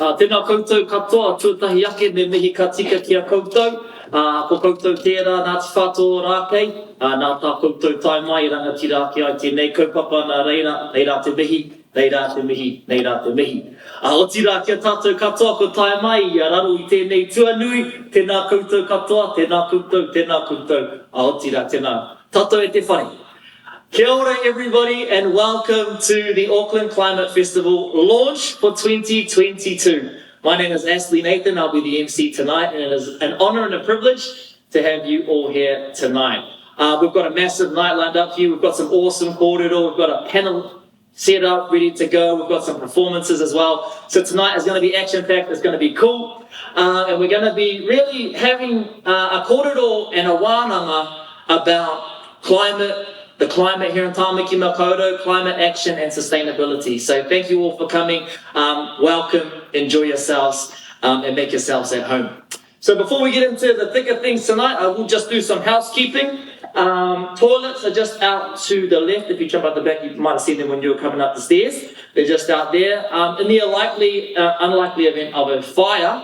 Tēnā koutou katoa, tuatahi ake me mihi ka tika ki a koutou. Ko koutou tērā Ngāti Whātua Ōrākei, nā tā koutou tai mai I rangatira ki ai tēnei kaupapa nā reira, nei rā te mihi, nei rā te mihi, nei rā te mihi. O tira ki a tātou katoa ko tai mai, I raro I tēnei tuanui, tēnā koutou katoa, tēnā koutou, tēnā koutou. O tira, tēnā. Tātou e te whare. Kia ora everybody and welcome to the Auckland Climate Festival launch for 2022. My name is Astley Nathan, I'll be the MC tonight and it is an honour and a privilege to have you all here tonight. We've got a massive night lined up for you, we've got some awesome kōrero, we've got a panel set up, ready to go, we've got some performances as well. So tonight is going to be action-packed, it's going to be cool, and we're going to be really having a kōrero and a wānanga about the climate here in Tāmaki Makaurau, climate action and sustainability. So thank you all for coming. Welcome, enjoy yourselves, and make yourselves at home. So before we get into the thick of things tonight, I will just do some housekeeping. Toilets are just out to the left. If you jump out the back, you might have seen them when you were coming up the stairs. They're just out there. In the unlikely event of a fire,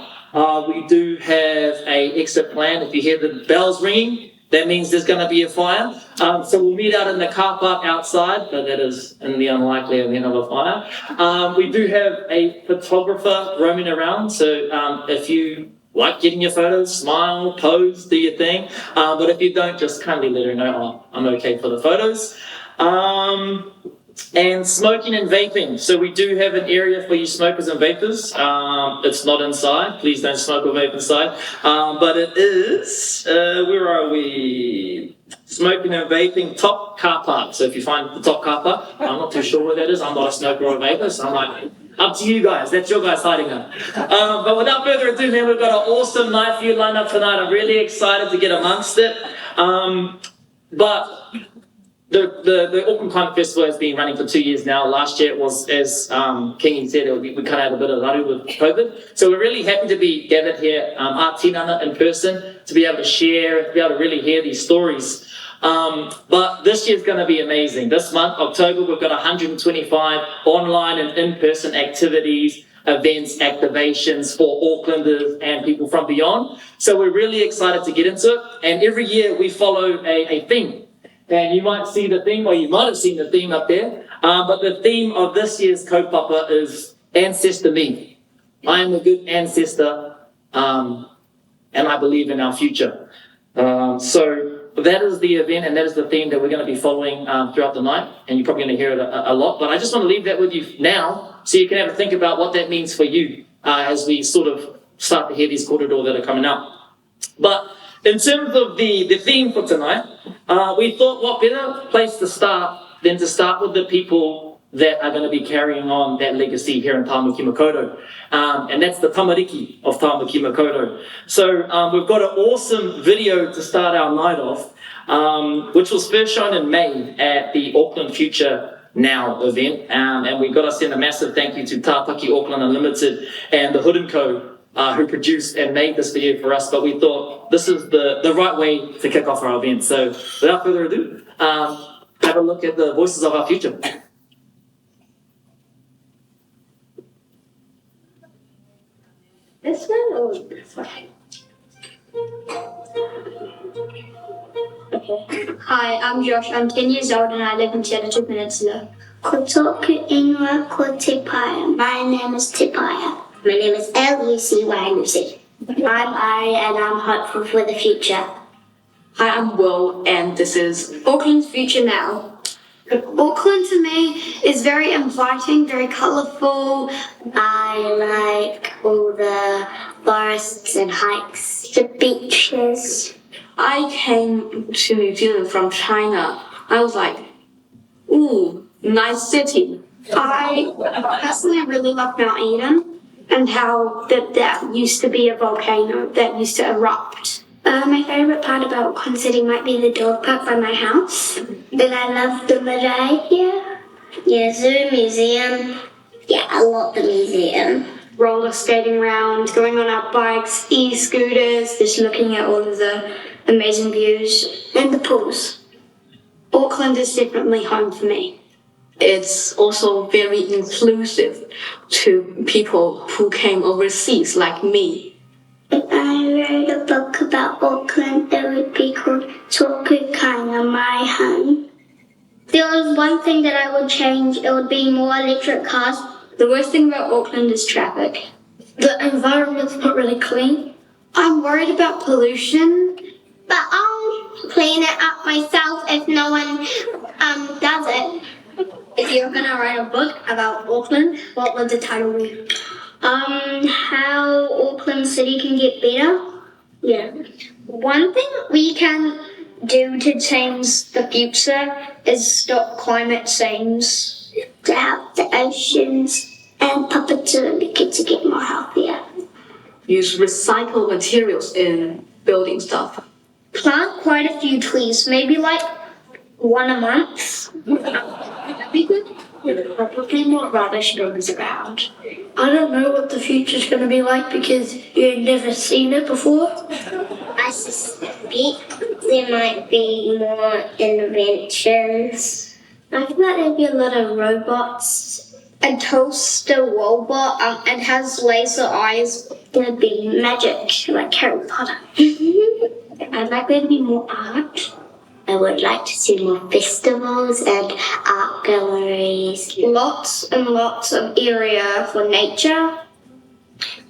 we do have an exit plan. If you hear the bells ringing, that means there's going to be a fire. So we'll meet out in the car park outside, but that is in the unlikely event of a fire. We do have a photographer roaming around, so if you like getting your photos, smile, pose, do your thing. But if you don't, just kindly let her know, oh, I'm okay for the photos. And smoking and vaping. So we do have an area for you smokers and vapors. It's not inside. Please don't smoke or vape inside. But it is, where are we? Smoking and vaping, top car park. So if you find the top car park, I'm not too sure where that is. I'm not a smoker or a vapor, so I'm like, up to you guys. That's your guys hiding it. But without further ado, man, we've got an awesome night for you lined up tonight. I'm really excited to get amongst it. But the Auckland Climate Festival has been running for 2 years now. Last year it was, as Kingy said, we kind of had a bit of raru with COVID. So we're really happy to be gathered here, our tinana in person, to be able to share, to be able to really hear these stories. But this year's going to be amazing. This month, October, we've got 125 online and in-person activities, events, activations for Aucklanders and people from beyond. So we're really excited to get into it. And every year we follow a theme. And you might see the theme, or you might have seen the theme up there. But the theme of this year's kaupapa is Ancestor Me. I am a good ancestor, and I believe in our future. So that is the event, and that is the theme that we're going to be following throughout the night. And you're probably going to hear it a lot. But I just want to leave that with you now, so you can have a think about what that means for you as we sort of start to hear these kōrero that are coming out. But in terms of the theme for tonight, we thought what better place to start than to start with the people that are going to be carrying on that legacy here in Tāmaki Makaurau. And that's the tamariki of Tāmaki Makaurau. So we've got an awesome video to start our night off, which was first shown in May at the Auckland Future Now event. And we've got to send a massive thank you to Tātaki Auckland Unlimited and the Hood & Co. Who produced and made this video for us, but we thought this is the right way to kick off our event. So without further ado, have a look at the voices of our future. This one or this one? Okay. Hi, I'm Josh. I'm 10 years old and I live in Te Atatu Peninsula. Ko tōku ingoa ko te paia. My name is Te Paia. My name is Lucy. I'm Ari and I'm hopeful for the future. Hi, I'm Will and this is Auckland's Future Now. Auckland to me is very inviting, very colourful. I like all the forests and hikes, the beaches. I came to New Zealand from China. I was like, ooh, nice city. I personally really love Mount Eden and how that used to be a volcano that used to erupt. My favourite part about Auckland City might be the dog park by my house. Then I love the marae here. Yeah, zoo, museum. Yeah, I love the museum. Roller skating around, going on our bikes, e-scooters, just looking at all of the amazing views. And the pools. Auckland is definitely home for me. it's also very inclusive to people who came overseas like me. If I wrote a book about Auckland, it would be called Tōku Kāinga, My Home. If there was one thing that I would change, it would be more electric cars. The worst thing about Auckland is traffic. The environment's not really clean. I'm worried about pollution. But I'll clean it up myself if no one does it. If you're gonna write a book about Auckland, what would the title be? How Auckland City can get better. Yeah. One thing we can do to change the future is stop climate change. To help the oceans and perpetually to get more healthier. Use recycled materials in building stuff. Plant quite a few trees, maybe like one a month. That'd be good. Probably more rubbish bins around. I don't know what the future's going to be like because you've never seen it before. I suspect there might be more inventions. I feel like there'd be a lot of robots. A toaster robot, it has laser eyes. There'd be magic, like Harry Potter. I'd like there to be more art. I would like to see more festivals and art galleries. Lots and lots of area for nature.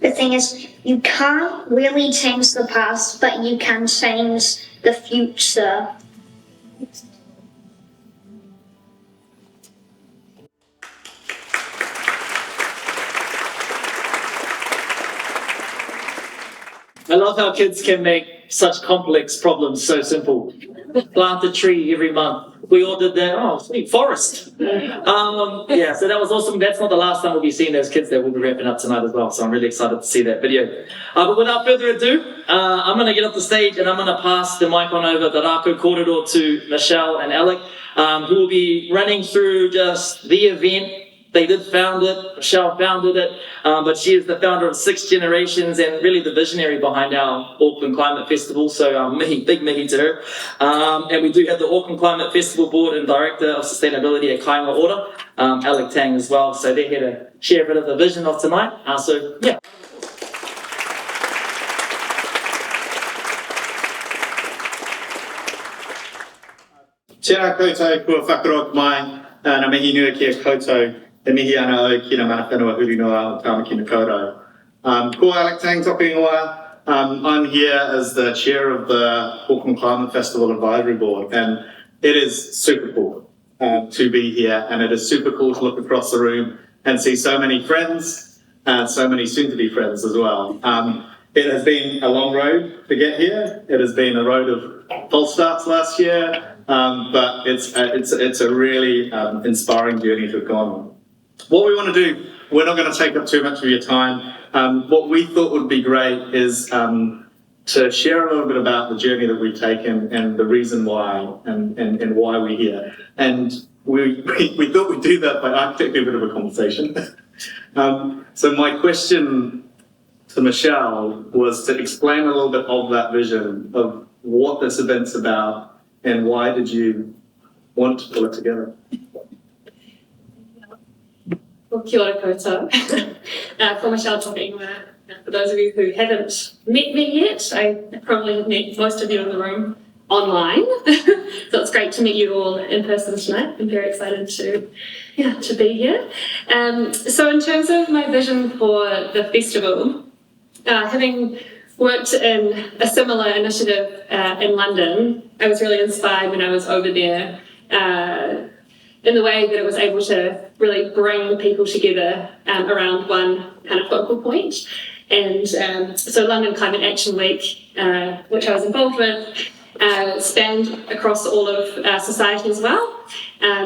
The thing is, you can't really change the past, but you can change the future. I love how kids can make such complex problems so simple. Plant a tree every month. We all did that. Oh, sweet, forest. Yeah, so that was awesome. That's not the last time we'll be seeing those kids that we'll be wrapping up tonight as well. So I'm really excited to see that video. But without further ado, I'm going to get up the stage and I'm going to pass the mic on over the rākau kōrero to Michelle and Alec, who will be running through just the event. They did found it, Michelle founded it, but she is the founder of 6 Generations and really the visionary behind our Auckland Climate Festival, so big mihi to her. And we do have the Auckland Climate Festival Board and Director of Sustainability at Kāinga, Alec Tang as well, so they're here to share a bit of the vision of tonight. So, yeah. Tēnā koutou kua whakaroa mai, nā mihi nui kia koutou, e mihi ana o ki nā mana whenua huri noa o Tāmaki Nakaurau. Ko Alec Tang toki ingoa. I'm here as the chair of the Auckland Climate Festival Advisory Board, and it is super cool to be here, and it is super cool to look across the room and see so many friends, and so many soon-to-be friends as well. It has been a long road to get here. It has been a road of false starts last year, but it's a really inspiring journey to have gone on. What we want to do, we're not going to take up too much of your time. What we thought would be great is to share a little bit about the journey that we've taken and the reason why and why we're here. And we thought we'd do that by architecting a bit of a conversation. So my question to Michelle was to explain a little bit of that vision of what this event's about and why did you want to pull it together. Well, kia ora koutou. For Michelle talking, for those of you who haven't met me yet, I probably have met most of you in the room online. So it's great to meet you all in person tonight. I'm very excited to be here. So in terms of my vision for the festival, having worked in a similar initiative in London, I was really inspired when I was over there in the way that it was able to really bring people together around one kind of focal point. And so London Climate Action Week, which I was involved with, spanned across all of society as well.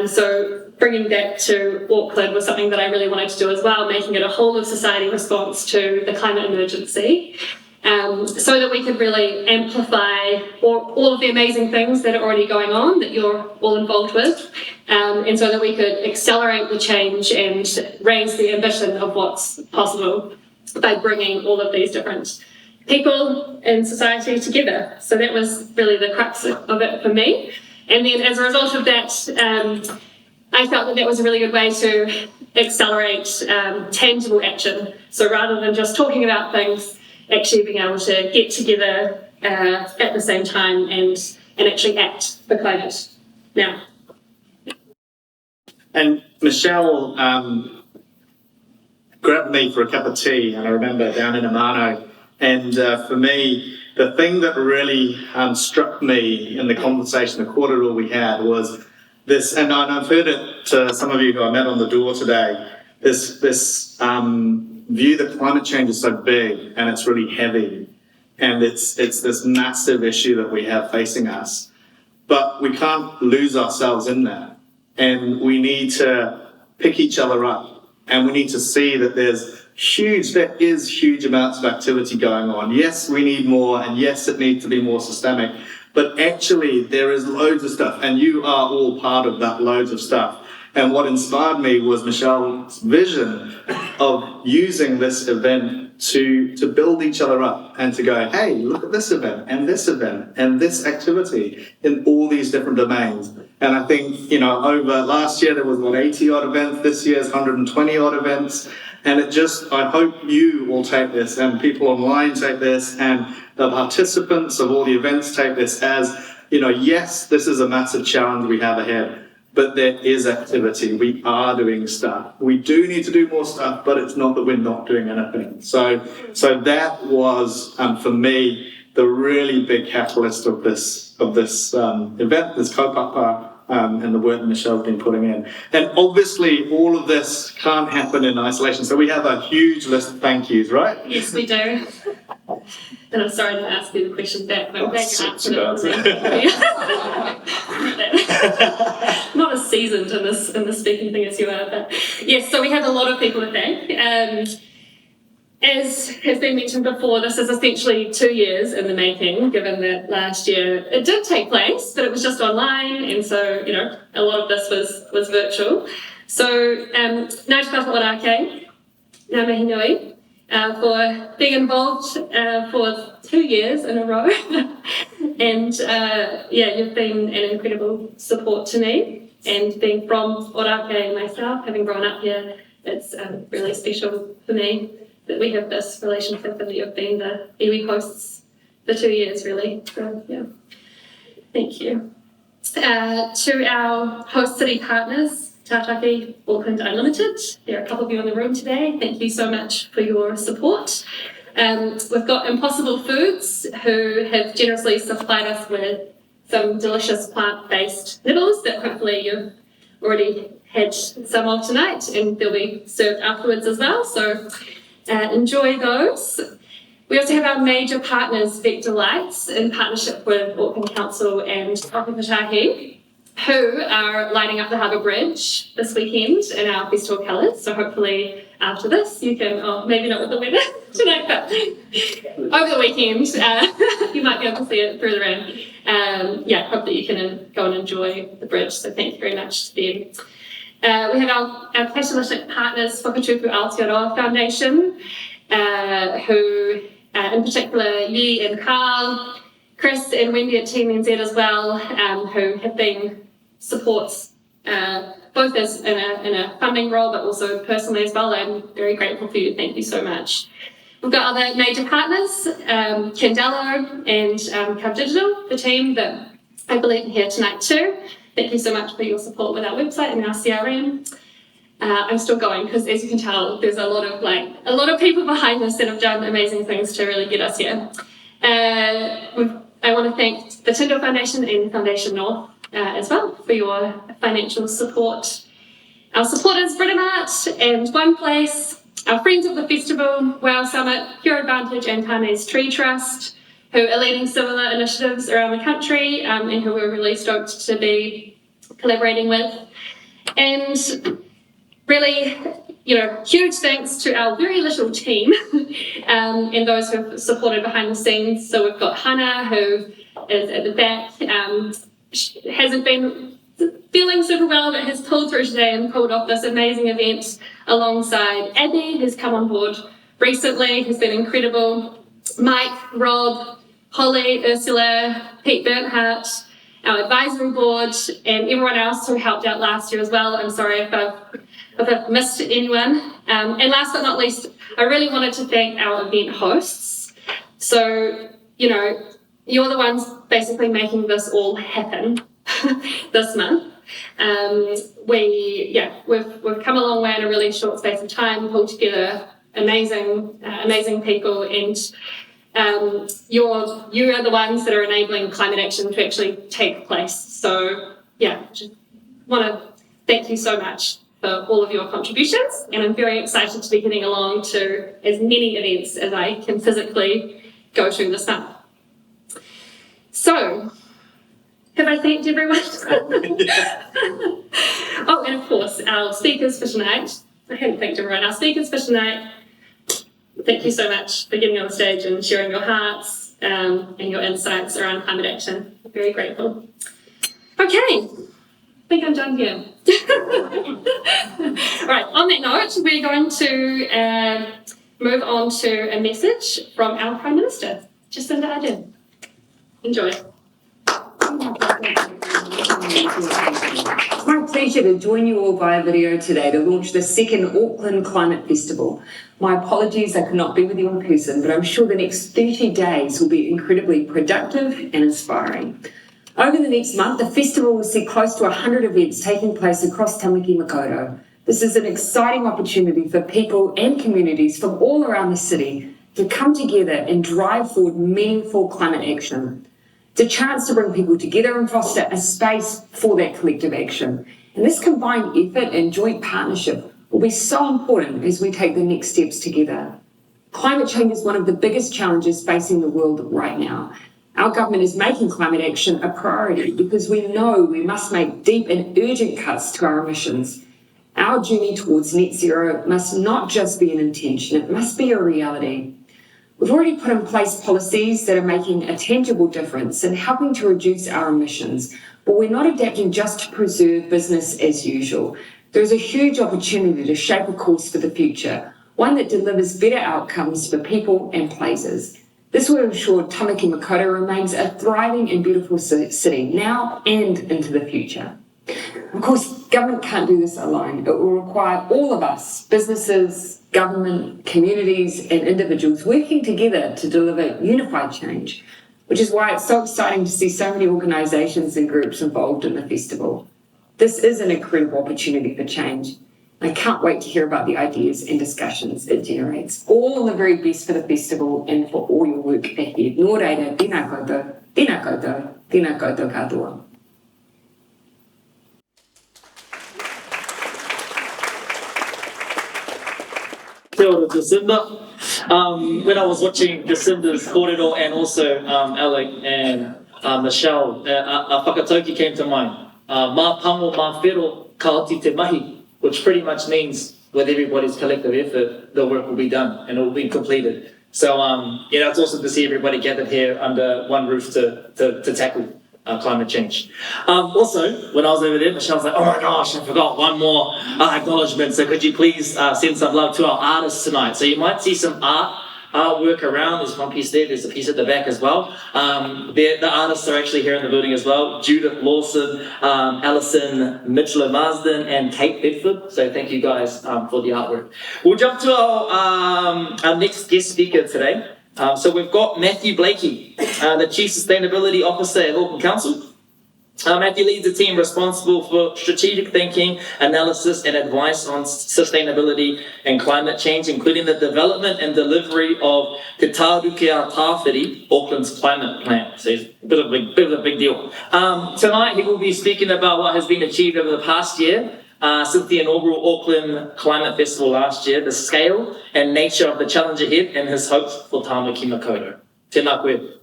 So bringing that to Auckland was something that I really wanted to do as well, making it a whole of society response to the climate emergency. So that we could really amplify all of the amazing things that are already going on that you're all involved with, and so that we could accelerate the change and raise the ambition of what's possible by bringing all of these different people in society together. So that was really the crux of it for me. And then as a result of that, I felt that was a really good way to accelerate tangible action. So rather than just talking about things, actually being able to get together at the same time and actually act for climate now. And Michelle grabbed me for a cup of tea, and I remember down in Amano. And for me, the thing that really struck me in the conversation, the kōrero we had, was this, and I've heard it to some of you who I met on the door today, this view that climate change is so big and it's really heavy, and it's this massive issue that we have facing us. But we can't lose ourselves in that, and we need to pick each other up, and we need to see that there is huge amounts of activity going on. Yes, we need more, and yes, it needs to be more systemic, but actually there is loads of stuff, and you are all part of that loads of stuff. And what inspired me was Michelle's vision of using this event to build each other up and to go, hey, look at this event and this activity in all these different domains. And I think, over last year there was 80 odd events, this year's 120 odd events. And I hope you all take this, and people online take this, and the participants of all the events take this as, yes, this is a massive challenge we have ahead, but there is activity. We are doing stuff. We do need to do more stuff, but it's not that we're not doing anything. So that was, for me, the really big catalyst of this event, this kaupapa, and the work that Michelle's been putting in. And obviously, all of this can't happen in isolation. So we have a huge list of thank yous, right? Yes, we do. And I'm sorry to ask you the question back, but I'm glad you answered it. Not as seasoned in the speaking thing as you are, but yes, so we have a lot of people to thank. As has been mentioned before, this is essentially 2 years in the making, given that last year it did take place, but it was just online, and so, a lot of this was virtual. So, Ngāti Whātua Ōrākei, ngā mihi nui, for being involved for 2 years in a row. And, you've been an incredible support to me, and being from Ōrākei myself, having grown up here, it's really special for me that we have this relationship and that you've been the iwi hosts for 2 years, really. So, thank you. To our host city partners, Tātaki, Auckland Unlimited, there are a couple of you in the room today. Thank you so much for your support. We've got Impossible Foods, who have generously supplied us with some delicious plant-based nibbles that hopefully you've already had some of tonight, and they'll be served afterwards as well. So enjoy those. We also have our major partners, Vector Lights, in partnership with Auckland Council and Whakapatahi, who are lighting up the Harbour Bridge this weekend in our festival colours. So hopefully after this you can, maybe not with the weather tonight, but over the weekend you might be able to see it through the rain. Hope that you can go and enjoy the bridge. So thank you very much to them. We have our facilitate partners, Whakatūpu Aotearoa Foundation, who, in particular, Yi and Carr, Chris and Wendy at Team NZ as well, who have been supports both as in a funding role, but also personally as well. I'm very grateful for you. Thank you so much. We've got other major partners, Candelo and Cub Digital, the team that I believe are here tonight too. Thank you so much for your support with our website and our CRM. I'm still going because, as you can tell, there's a lot of people behind this that have done amazing things to really get us here. I want to thank the Tyndall Foundation and Foundation North as well for your financial support. Our supporters, Britamart and One Place, our friends of the festival, Wow Summit, Pure Advantage and Tane's Tree Trust, who are leading similar initiatives around the country and who we're really stoked to be collaborating with. And really, huge thanks to our very little team and those who have supported behind the scenes. So we've got Hannah, who is at the back, hasn't been feeling super well, but has pulled through today and pulled off this amazing event alongside Abby, who's come on board recently, who's been incredible, Mike, Rob, Holly, Ursula, Pete Bernhardt, our advisory board, and everyone else who helped out last year as well. I'm sorry if I've missed anyone. And last but not least, I really wanted to thank our event hosts. So, you're the ones basically making this all happen this month. We've come a long way in a really short space of time, pulled together amazing people, and you are the ones that are enabling climate action to actually take place. So just want to thank you so much for all of your contributions, and I'm very excited to be getting along to as many events as I can physically go to this month. So, have I thanked everyone? Oh, and of course, our speakers for tonight. I haven't thanked everyone. Our speakers for tonight, thank you so much for getting on the stage and sharing your hearts and your insights around climate action. I'm very grateful. Okay, I think I'm done here. Right, on that note, we're going to move on to a message from our Prime Minister, Jayathissa Nathan. Enjoy. It's my pleasure to join you all via video today to launch the second Auckland Climate Festival. My apologies I could not be with you in person, but I'm sure the next 30 days will be incredibly productive and inspiring. Over the next month, the festival will see close to 100 events taking place across Tamaki Makaurau. This is an exciting opportunity for people and communities from all around the city to come together and drive forward meaningful climate action. It's a chance to bring people together and foster a space for that collective action. And this combined effort and joint partnership will be so important as we take the next steps together. Climate change is one of the biggest challenges facing the world right now. Our government is making climate action a priority because we know we must make deep and urgent cuts to our emissions. Our journey towards net zero must not just be an intention, it must be a reality. We've already put in place policies that are making a tangible difference and helping to reduce our emissions, but we're not adapting just to preserve business as usual. There's a huge opportunity to shape a course for the future, one that delivers better outcomes for people and places. This will ensure Tamaki Makaurau remains a thriving and beautiful city now and into the future. Of course, government can't do this alone. It will require all of us, businesses, government, communities and individuals working together to deliver unified change, which is why it's so exciting to see so many organisations and groups involved in the festival. This is an incredible opportunity for change. I can't wait to hear about the ideas and discussions it generates. All the very best for the festival and for all your work ahead. Nō reira, tēnā koutou, tēnā koutou, tēnā koutou katoa. Kia ora, Jacinda. When I was watching Jacinda's kōrero and also Alec and Michelle, a whakatauki came to mind. Mā pango mā whero ka oti te mahi, which pretty much means with everybody's collective effort, the work will be done and it will be completed. So, it's awesome to see everybody gathered here under one roof to tackle climate change. Also, when I was over there, Michelle was like, oh my gosh, I forgot one more acknowledgement. So could you please send some love to our artists tonight? So you might see some artwork around. There's one piece there, there's a piece at the back as well. The artists are actually here in the building as well. Judith Lawson, Alison Mitchell-Marsden and Kate Bedford. So thank you guys for the artwork. We'll jump to our next guest speaker today. So we've got Matthew Blaikie, the Chief Sustainability Officer at Auckland Council. Matthew leads a team responsible for strategic thinking, analysis and advice on sustainability and climate change, including the development and delivery of Te Tārukia Tāwhiri, Auckland's climate plan. So it's a bit of a big deal. Tonight he will be speaking about what has been achieved over the past year, since the inaugural Auckland Climate Festival last year, the scale and nature of the challenge ahead and his hopes for Tamaki Makaurau. Tēnā koe.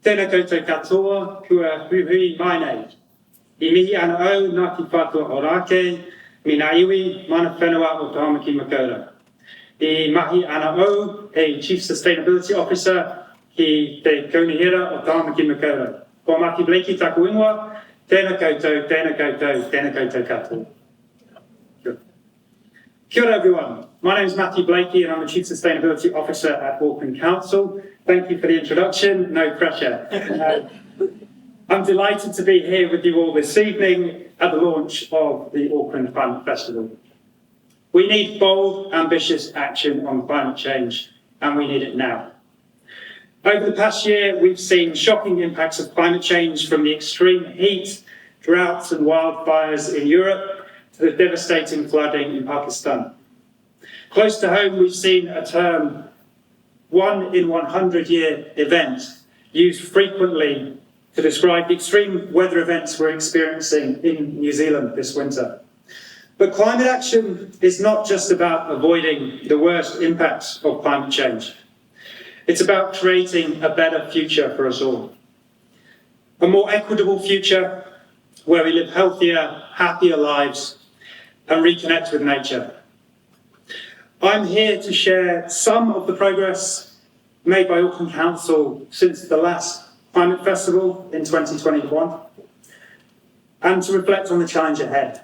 Tēnā koutou katoa, kua huhui mai nei. I mihi ana au Ngāti Whātua Ōrākei, me ngā iwi mana whenua o Tamaki Makaurau. I mahi ana au e Chief Sustainability Officer ki te kaunihera o Tamaki Makaurau. Ko Matthew Blaikie taku ingoa, tēnā koutou katoa. Kia ora everyone. My name is Blaikie and I'm the Chief Sustainability Officer at Auckland Council. Thank you for the introduction, no pressure. I'm delighted to be here with you all this evening at the launch of the Auckland Climate Festival. We need bold, ambitious action on climate change, and we need it now. Over the past year, we've seen shocking impacts of climate change, from the extreme heat, droughts and wildfires in Europe to the devastating flooding in Pakistan. Close to home, we've seen a term, 1 in 100 year event, used frequently to describe the extreme weather events we're experiencing in New Zealand this winter. But climate action is not just about avoiding the worst impacts of climate change. It's about creating a better future for us all. A more equitable future where we live healthier, happier lives and reconnect with nature. I'm here to share some of the progress made by Auckland Council since the last Climate Festival in 2021, and to reflect on the challenge ahead.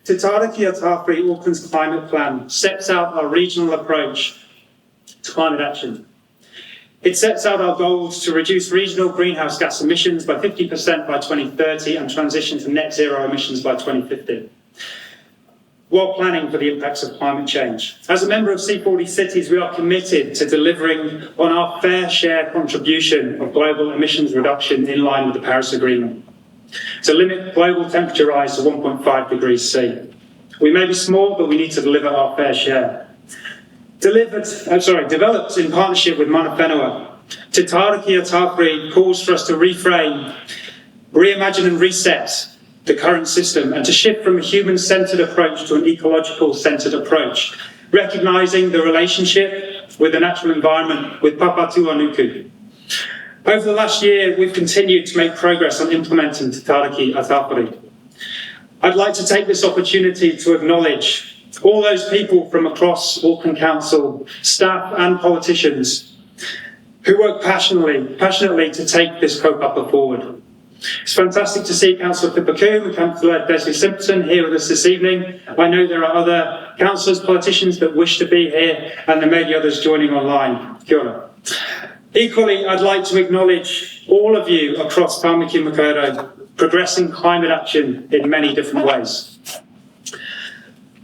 Te Tārakia Tāwhiri, Auckland's climate plan, sets out our regional approach to climate action. It sets out our goals to reduce regional greenhouse gas emissions by 50% by 2030 and transition to net zero emissions by 2050, while planning for the impacts of climate change. As a member of C40 Cities, we are committed to delivering on our fair share contribution of global emissions reduction in line with the Paris Agreement, to limit global temperature rise to 1.5 degrees C. We may be small, but we need to deliver our fair share. Developed in partnership with Mana Whenua, Te Tārakia Tāwhiri calls for us to reframe, reimagine and reset the current system, and to shift from a human-centred approach to an ecological-centred approach, recognising the relationship with the natural environment, with Papatūānuku. Over the last year, we've continued to make progress on implementing Te Tārakia Tāwhiri. I'd like to take this opportunity to acknowledge all those people from across Auckland Council, staff and politicians who work passionately to take this kaupapa forward. It's fantastic to see Councillor Pipaku and Councillor Desleigh Simpson here with us this evening. I know there are other councillors, politicians that wish to be here, and there may be others joining online. Kia ora. Equally, I'd like to acknowledge all of you across Tāmaki Makaurau progressing climate action in many different ways.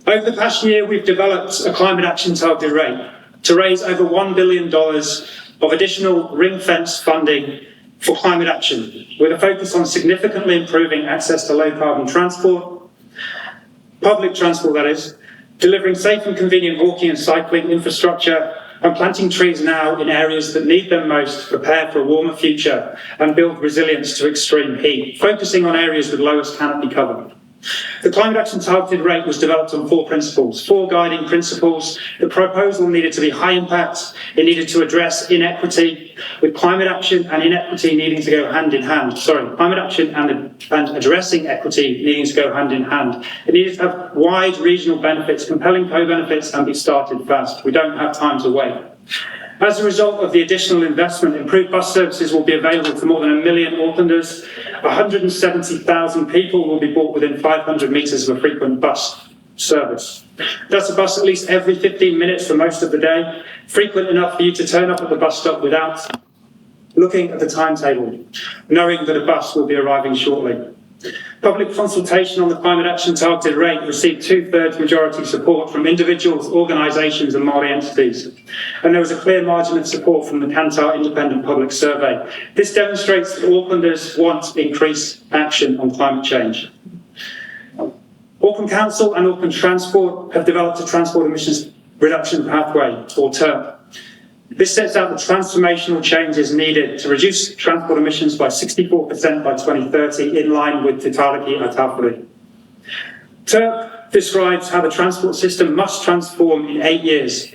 Over the past year, we've developed a climate action targeted rate to raise over $1 billion of additional ring-fence funding for climate action, with a focus on significantly improving access to low-carbon transport, public transport that is, delivering safe and convenient walking and cycling infrastructure, and planting trees now in areas that need them most to prepare for a warmer future and build resilience to extreme heat, focusing on areas with lowest canopy cover. The climate action targeted rate was developed on 4 principles, 4 guiding principles. The proposal needed to be high impact. It needed to address inequity, with climate action and inequity needing to go hand in hand. Climate action and addressing equity needing to go hand in hand. It needed to have wide regional benefits, compelling co-benefits, and be started fast. We don't have time to wait. As a result of the additional investment, improved bus services will be available to more than 1 million Aucklanders. 170,000 people will be brought within 500 metres of a frequent bus service. That's a bus at least every 15 minutes for most of the day, frequent enough for you to turn up at the bus stop without looking at the timetable, knowing that a bus will be arriving shortly. Public consultation on the climate action targeted rate received 2/3 majority support from individuals, organisations and Māori entities, and there was a clear margin of support from the Kantar Independent Public Survey. This demonstrates that Aucklanders want increased action on climate change. Auckland Council and Auckland Transport have developed a Transport Emissions Reduction Pathway, or TERP. This sets out the transformational changes needed to reduce transport emissions by 64% by 2030, in line with Te Tārakia Tāwhiri. TERP describes how the transport system must transform in 8 years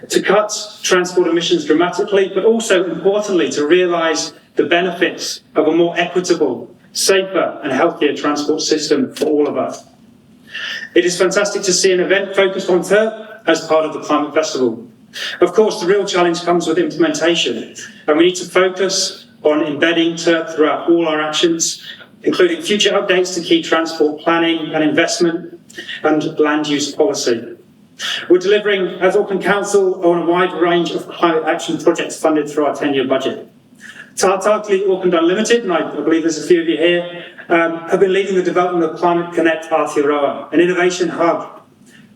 to cut transport emissions dramatically, but also, importantly, to realise the benefits of a more equitable, safer and healthier transport system for all of us. It is fantastic to see an event focused on TERP as part of the Climate Festival. Of course, the real challenge comes with implementation, and we need to focus on embedding TERP throughout all our actions, including future updates to key transport planning and investment, and land use policy. We're delivering, as Auckland Council, on a wide range of climate action projects funded through our 10-year budget. Tātākli Auckland Unlimited, and I believe there's a few of you here, have been leading the development of Climate Connect Aotearoa, an innovation hub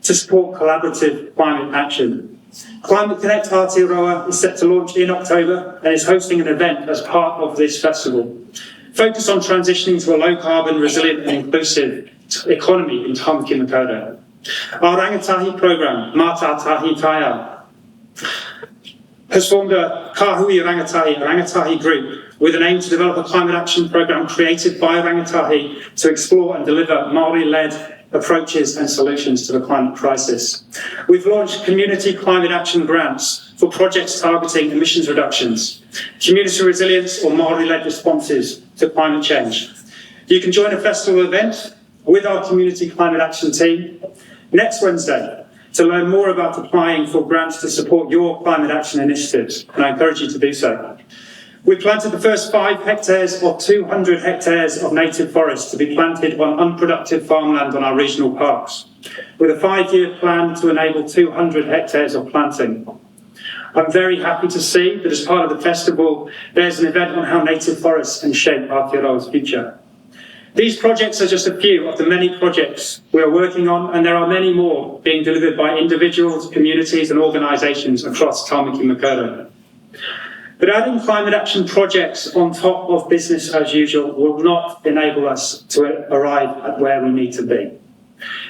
to support collaborative climate action. Climate Connect Aotearoa is set to launch in October and is hosting an event as part of this festival, focused on transitioning to a low-carbon, resilient and inclusive economy in Tamaki Makaurau. Our rangatahi programme, Mātātahi Taia, has formed a Kāhui rangatahi group with an aim to develop a climate action programme created by rangatahi to explore and deliver Maori-led approaches and solutions to the climate crisis. We've launched community climate action grants for projects targeting emissions reductions, community resilience or Maori-led responses to climate change. You can join a festival event with our community climate action team next Wednesday to learn more about applying for grants to support your climate action initiatives, and I encourage you to do so. We planted the first 5 hectares or 200 hectares of native forest to be planted on unproductive farmland on our regional parks, with a 5-year plan to enable 200 hectares of planting. I'm very happy to see that as part of the festival, there's an event on how native forests can shape Aotearoa's future. These projects are just a few of the many projects we are working on, and there are many more being delivered by individuals, communities and organisations across Tamaki Makaurau. But adding climate action projects on top of business as usual will not enable us to arrive at where we need to be.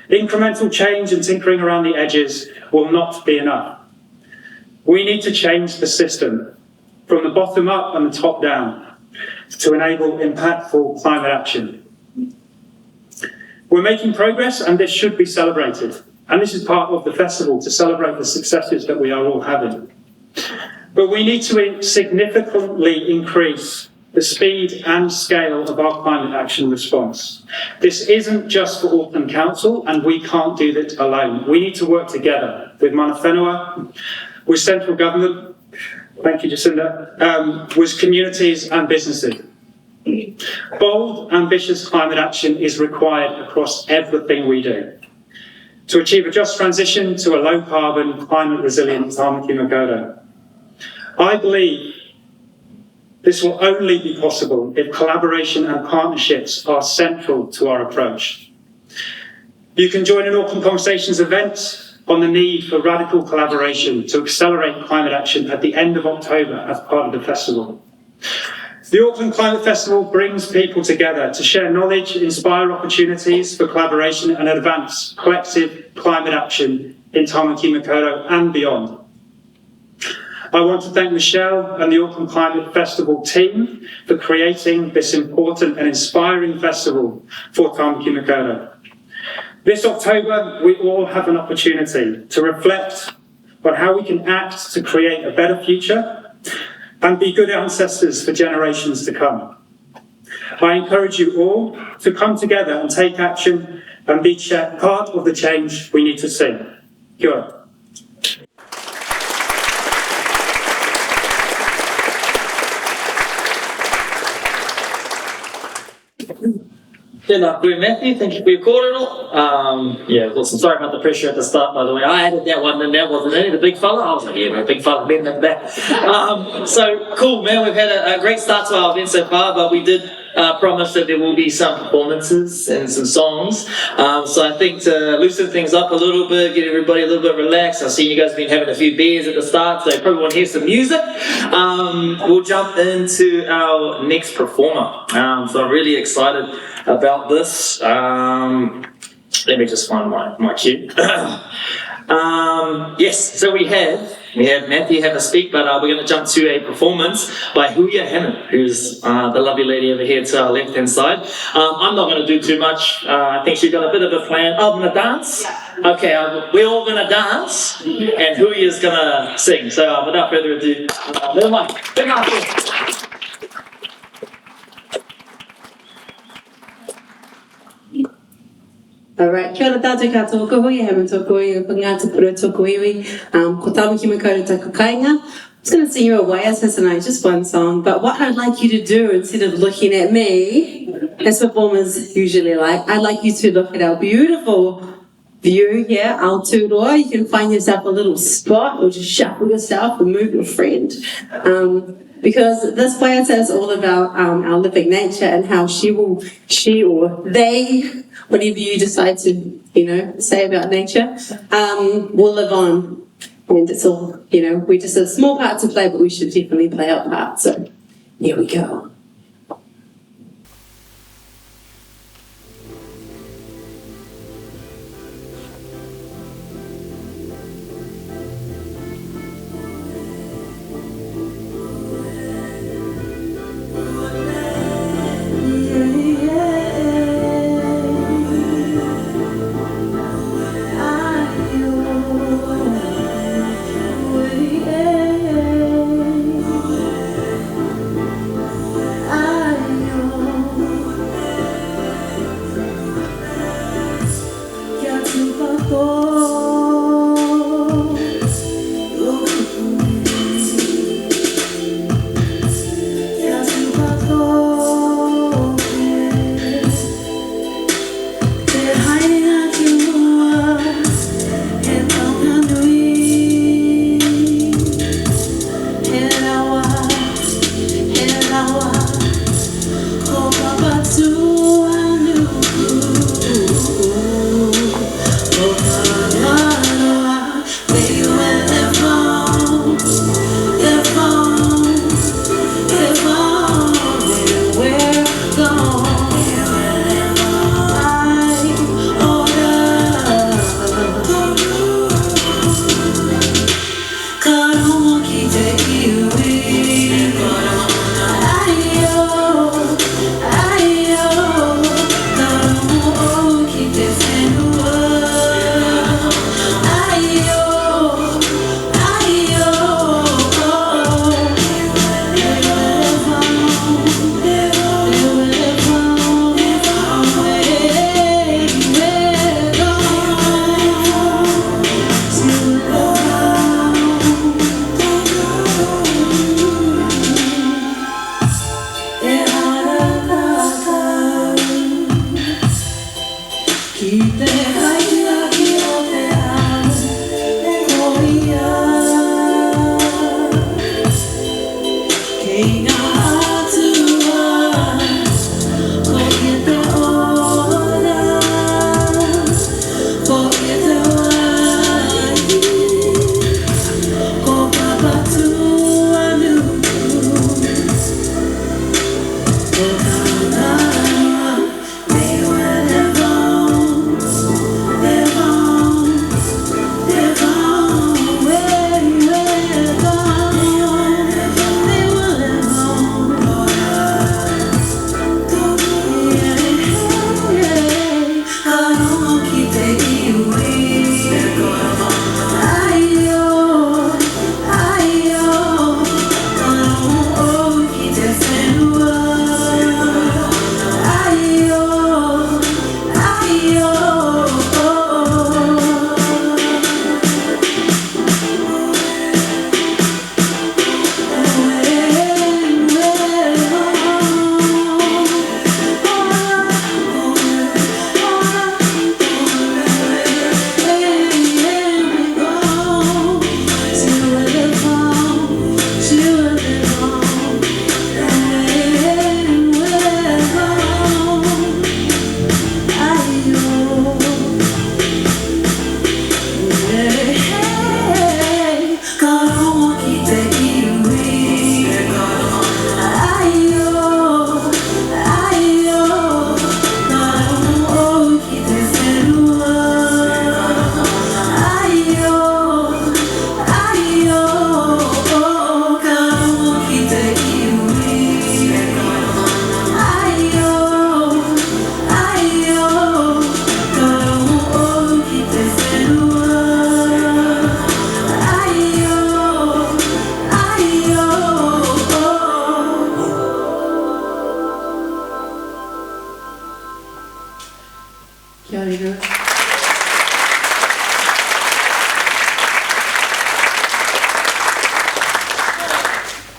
Incremental change and tinkering around the edges will not be enough. We need to change the system from the bottom up and the top down to enable impactful climate action. We're making progress and this should be celebrated. And this is part of the festival, to celebrate the successes that we are all having. But we need to significantly increase the speed and scale of our climate action response. This isn't just for Auckland Council, and we can't do that alone. We need to work together with mana whenua, with central government, thank you Jacinda, with communities and businesses. Bold, ambitious climate action is required across everything we do to achieve a just transition to a low-carbon, climate-resilient Tamaki Makaurau. I believe this will only be possible if collaboration and partnerships are central to our approach. You can join an Auckland Conversations event on the need for radical collaboration to accelerate climate action at the end of October as part of the festival. The Auckland Climate Festival brings people together to share knowledge, inspire opportunities for collaboration and advance collective climate action in Tamaki Makaurau and beyond. I want to thank Michelle and the Auckland Climate Festival team for creating this important and inspiring festival for Tamaki Makaurau. This October, we all have an opportunity to reflect on how we can act to create a better future and be good ancestors for generations to come. I encourage you all to come together and take action and be part of the change we need to see. Kia ora. Tēnā koe Matthew, thank you for your kōrero. Yeah, awesome. Sorry about the pressure at the start, by the way. I added that one in there, wasn't it? The big fella? I was like, yeah, man, big fella, bend at the back. So cool, man. We've had a great start to our event so far, but we did promise that there will be some performances and some songs. So I think to loosen things up a little bit, get everybody a little bit relaxed. I've seen you guys have been having a few beers at the start, so you probably want to hear some music. We'll jump into our next performer. So I'm really excited about this. Let me just find my cue. Yes, so we have Matthew have a speak, but we're going to jump to a performance by Huia Hammond, who's the lovely lady over here to our left-hand side. I'm not going to do too much. I think she's got a bit of a plan. Oh, I'm going to dance? Okay, we're all going to dance, and Huia's going to sing. So without further ado, never mind. Big hand. Alright, kia ora tātou katoa, ko Huia Hammond tōku iwi, ko Ngāti Whātua Ōrākei tōku iwi, ko Tamaki Makaurau taku Kāinga. I'm just going to sing you a Jayathissa tonight, just one song, but what I'd like you to do, instead of looking at me, as performers usually like, I'd like you to look at our beautiful view here, Aotearoa, you can find yourself a little spot or just shuffle yourself or move your friend. Because this waiata is all about our living nature and how she or they, whatever you decide to, say about nature, will live on. And it's all, we just have a small part to play, but we should definitely play our part. So here we go.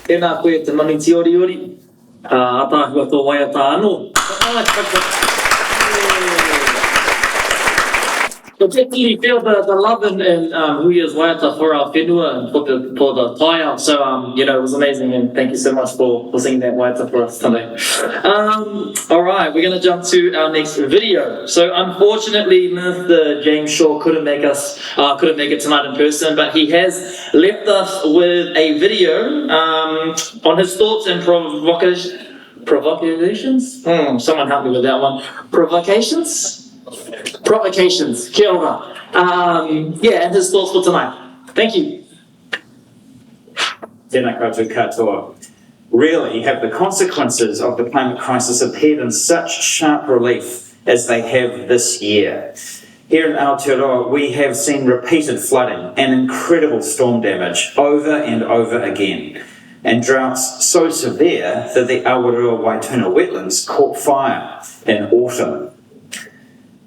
Tēnā koe te maniti ori ori, atahua tō waiata anō. definitely feel the love and hui is waiata for our whenua and for the taia. So, it was amazing, and thank you so much for singing that waiata for us today. All right, we're going to jump to our next video. So, unfortunately, Mr. James Shaw couldn't make it tonight in person, but he has left us with a video on his thoughts and provocations? Someone help me with that one. Provocations, kia ora. And his thoughts for tonight. Thank you. Tēnā koutou katoa. Really, have the consequences of the climate crisis appeared in such sharp relief as they have this year? Here in Aotearoa, we have seen repeated flooding and incredible storm damage over and over again, and droughts so severe that the Awarua Waituna wetlands caught fire in autumn.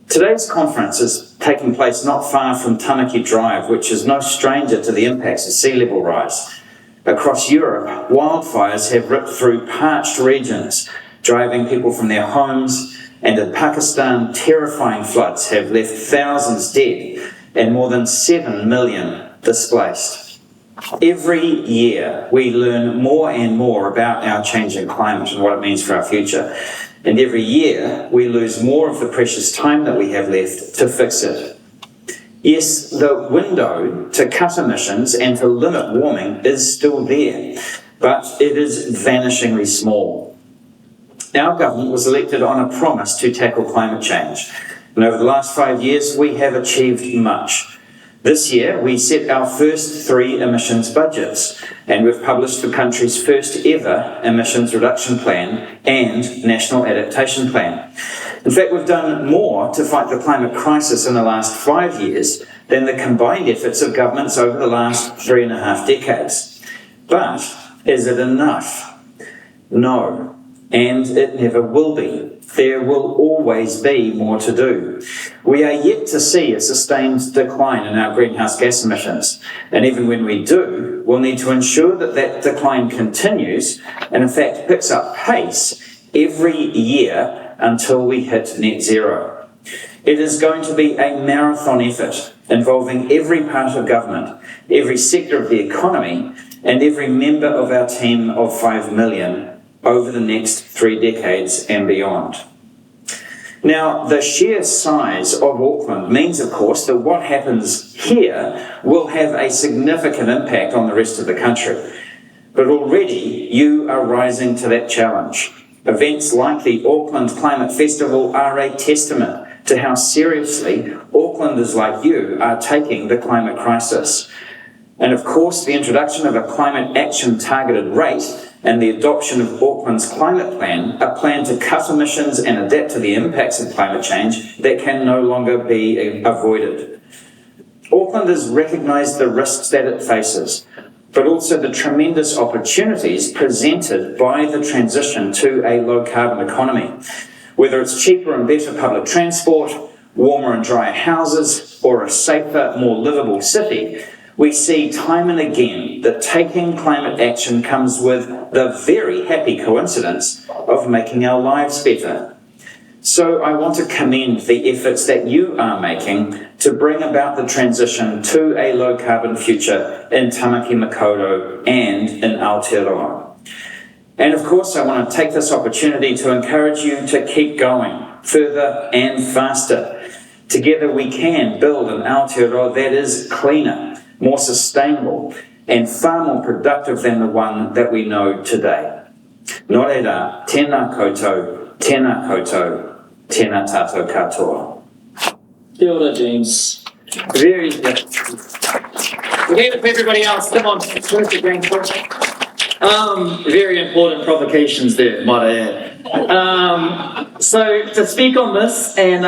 Today's conference is taking place not far from Tamaki Drive, which is no stranger to the impacts of sea level rise. Across Europe, wildfires have ripped through parched regions, driving people from their homes, and in Pakistan, terrifying floods have left thousands dead and more than 7 million displaced. Every year, we learn more and more about our changing climate and what it means for our future. And every year, we lose more of the precious time that we have left to fix it. Yes, the window to cut emissions and to limit warming is still there, but it is vanishingly small. Our government was elected on a promise to tackle climate change, and over the last 5 years, we have achieved much. This year, we set our first 3 emissions budgets, and we've published the country's first ever emissions reduction plan and national adaptation plan. In fact, we've done more to fight the climate crisis in the last 5 years than the combined efforts of governments over the last 3.5 decades. But is it enough? No, and it never will be. There will always be more to do. We are yet to see a sustained decline in our greenhouse gas emissions, and even when we do, we'll need to ensure that that decline continues and in fact picks up pace every year until we hit net zero. It is going to be a marathon effort involving every part of government, every sector of the economy, and every member of our team of 5 million over the next 3 decades and beyond. Now, the sheer size of Auckland means, of course, that what happens here will have a significant impact on the rest of the country. But already you are rising to that challenge. Events like the Auckland Climate Festival are a testament to how seriously Aucklanders like you are taking the climate crisis. And of course, the introduction of a climate action targeted rate and the adoption of Auckland's climate plan, a plan to cut emissions and adapt to the impacts of climate change that can no longer be avoided. Auckland has recognised the risks that it faces, but also the tremendous opportunities presented by the transition to a low-carbon economy. Whether it's cheaper and better public transport, warmer and drier houses, or a safer, more livable city, we see time and again that taking climate action comes with the very happy coincidence of making our lives better. So I want to commend the efforts that you are making to bring about the transition to a low-carbon future in Tamaki Makaurau and in Aotearoa. And of course, I want to take this opportunity to encourage you to keep going further and faster. Together we can build an Aotearoa that is cleaner, more sustainable, and far more productive than the one that we know today. Nō reira, tēnā koutou, tēnā tātou katoa. Kia ora, James. Very good. We gave it for everybody else. Come on, perfect, James. Very important provocations there, might I add. So to speak on this and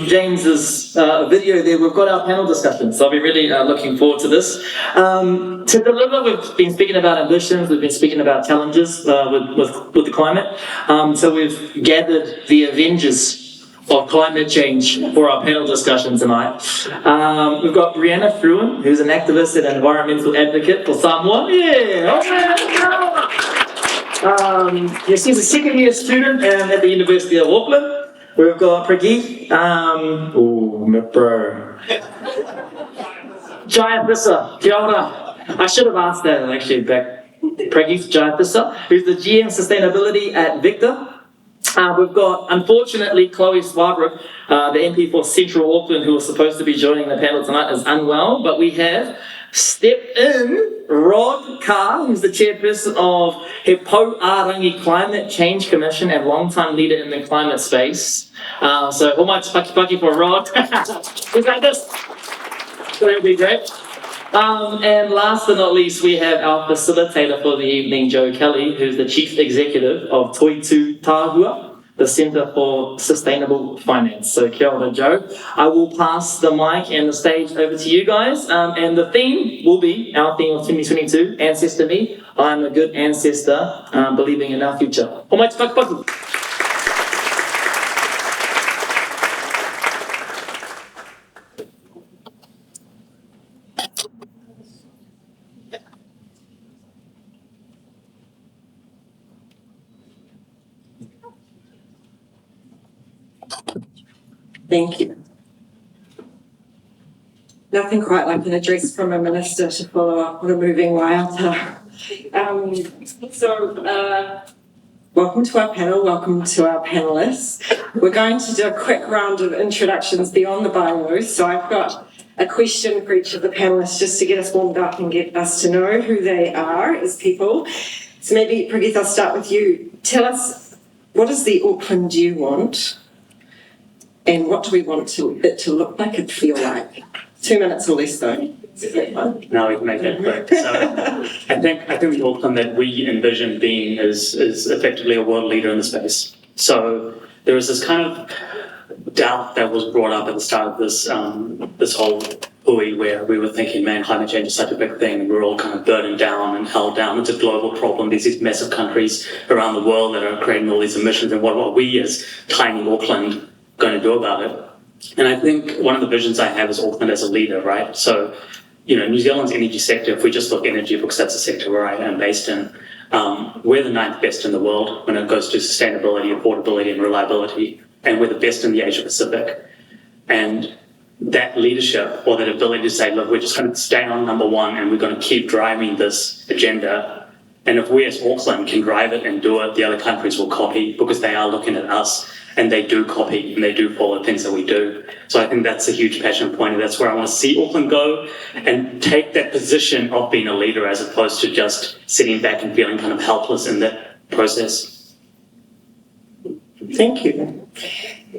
James's video there, we've got our panel discussion. So I'll be really looking forward to this. To deliver, we've been speaking about ambitions, we've been speaking about challenges with the climate. So we've gathered the Avengers of climate change for our panel discussion tonight. We've got Brianna Fruean, who's an activist and environmental advocate for Samoa. Yeah! She's a second-year student at the University of Auckland. We've got Prageeth, My bro. Jayathissa, kia ora. I should have asked that actually back. Prageeth Jayathissa, who's the GM Sustainability at Victor. We've got, unfortunately, Chloe Swadrook, the MP for Central Auckland, who was supposed to be joining the panel tonight, is unwell, but we have stepped in Rod Carr, who's the chairperson of He Ārangi Climate Change Commission and long-time leader in the climate space. So, homai te paki for Rod. He's like this. So that'll be great. And last but not least, we have our facilitator for the evening, Joe Kelly, who's the Chief Executive of Toitū Tahua, the Centre for Sustainable Finance. So kia ora, Joe. I will pass the mic and the stage over to you guys. And the theme will be our theme of 2022, Ancestor Me. I'm a good ancestor, believing in our future. Homai te whakapaki. Thank you. Nothing quite like an address from a minister to follow up on a moving waiata. Welcome to our panel, welcome to our panellists. We're going to do a quick round of introductions beyond the bios. So I've got a question for each of the panellists just to get us warmed up and get us to know who they are as people. So maybe, Prageeth, I'll start with you. Tell us, what is the Auckland you want? And what do we want it to look like and feel like? 2 minutes or less, though. No, we can make that quick. So I think the Auckland that we envision being is effectively a world leader in the space. So there was this kind of doubt that was brought up at the start of this whole hui, where we were thinking, man, climate change is such a big thing, and we're all kind of burdened down and held down. It's a global problem. There's these massive countries around the world that are creating all these emissions, and what are we as tiny Auckland going to do about it? And I think one of the visions I have is Auckland as a leader, right? So, New Zealand's energy sector, if we just look energy, because that's the sector where I am based in, we're the 9th best in the world when it goes to sustainability, affordability, and reliability, and we're the best in the Asia Pacific. And that leadership, or that ability to say, look, we're just going to stay on number one, and we're going to keep driving this agenda. And if we as Auckland can drive it and do it, the other countries will copy, because they are looking at us. And they do copy and they do follow things that we do. So I think that's a huge passion point, and that's where I want to see Auckland go and take that position of being a leader as opposed to just sitting back and feeling kind of helpless in that process. Thank you.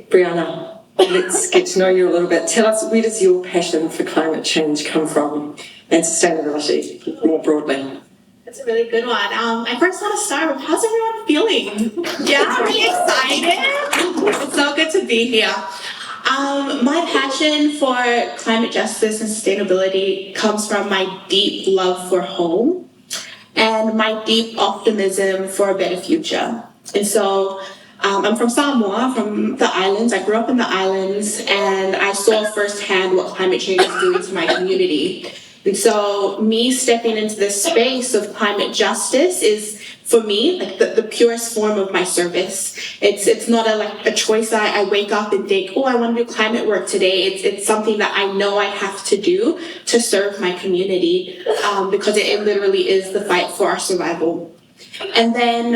Brianna, let's get to know you a little bit. Tell us, where does your passion for climate change come from and sustainability more broadly? That's a really good one. I first want to start with, how's everyone feeling? Yeah, really excited. It's so good to be here. My passion for climate justice and sustainability comes from my deep love for home and my deep optimism for a better future. And so I'm from Samoa, from the islands. I grew up in the islands, and I saw firsthand what climate change is doing to my community. And so me stepping into this space of climate justice is, for me, like the purest form of my service. It's not a choice that I wake up and think, oh, I want to do climate work today. It's something that I know I have to do to serve my community, because it literally is the fight for our survival. And then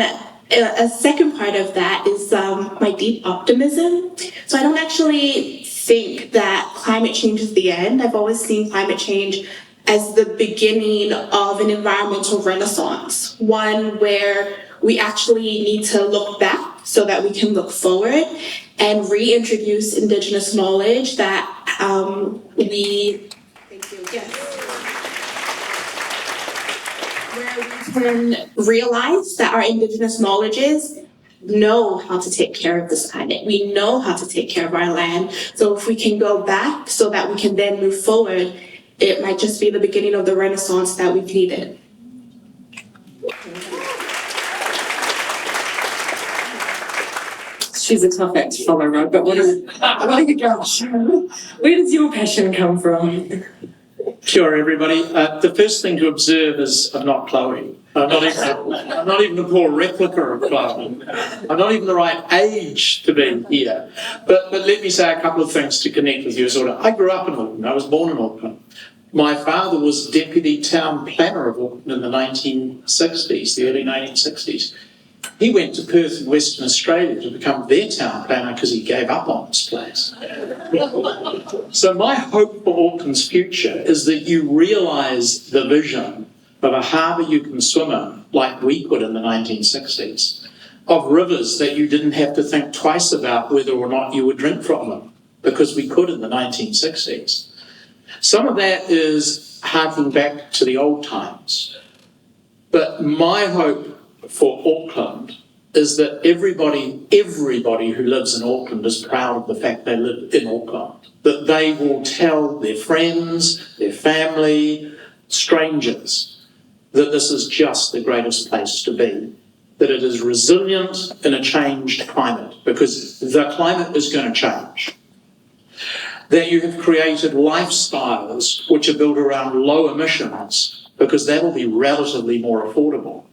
a second part of that is my deep optimism. So I don't actually think that climate change is the end. I've always seen climate change as the beginning of an environmental renaissance, one where we actually need to look back so that we can look forward and reintroduce Indigenous knowledge that where we can realize that our Indigenous knowledges know how to take care of this planet. We know how to take care of our land. So if we can go back so that we can then move forward, it might just be the beginning of the renaissance that we've needed. She's a tough act to follow, right? But what are you going? Where does your passion come from? Kia ora, everybody. The first thing to observe is I'm not Chloe. I'm not even a poor replica of Clark. I'm not even the right age to be here. But let me say a couple of things to connect with you. I grew up in Auckland. I was born in Auckland. My father was deputy town planner of Auckland in the 1960s, the early 1960s. He went to Perth in Western Australia to become their town planner because he gave up on this place. So my hope for Auckland's future is that you realise the vision of a harbour you can swim in, like we could in the 1960s, of rivers that you didn't have to think twice about whether or not you would drink from them, because we could in the 1960s. Some of that is harking back to the old times. But my hope for Auckland is that everybody who lives in Auckland is proud of the fact they live in Auckland, that they will tell their friends, their family, strangers, that this is just the greatest place to be, that it is resilient in a changed climate, because the climate is going to change. That you have created lifestyles which are built around low emissions, because that will be relatively more affordable.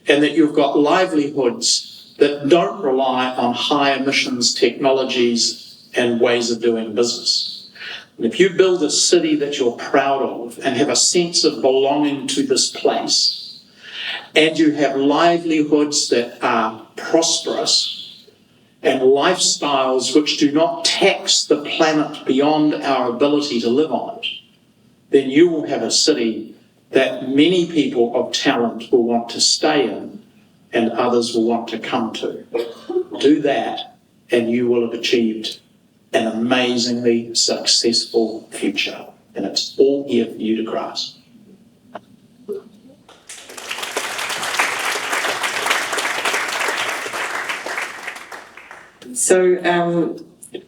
And that you've got livelihoods that don't rely on high emissions technologies and ways of doing business. And if you build a city that you're proud of and have a sense of belonging to this place, and you have livelihoods that are prosperous and lifestyles which do not tax the planet beyond our ability to live on it, then you will have a city that many people of talent will want to stay in and others will want to come to. Do that and you will have achieved an amazingly successful future. And it's all here for you to grasp. So,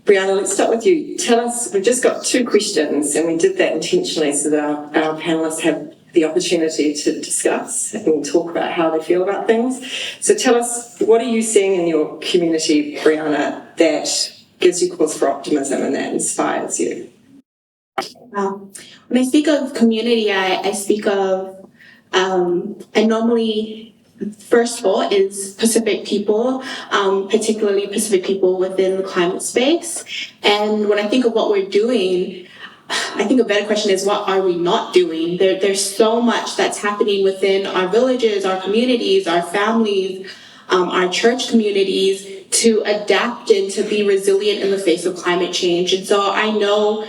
Brianna, let's start with you. Tell us, we've just got 2 questions, and we did that intentionally so that our panellists have the opportunity to discuss and talk about how they feel about things. So tell us, what are you seeing in your community, Brianna, that gives you cause for optimism and that inspires you? When I speak of community, I speak of, I normally, first thought is Pacific people, particularly Pacific people within the climate space. And when I think of what we're doing, I think a better question is, what are we not doing? There's so much that's happening within our villages, our communities, our families, our church communities to adapt and to be resilient in the face of climate change. And so I know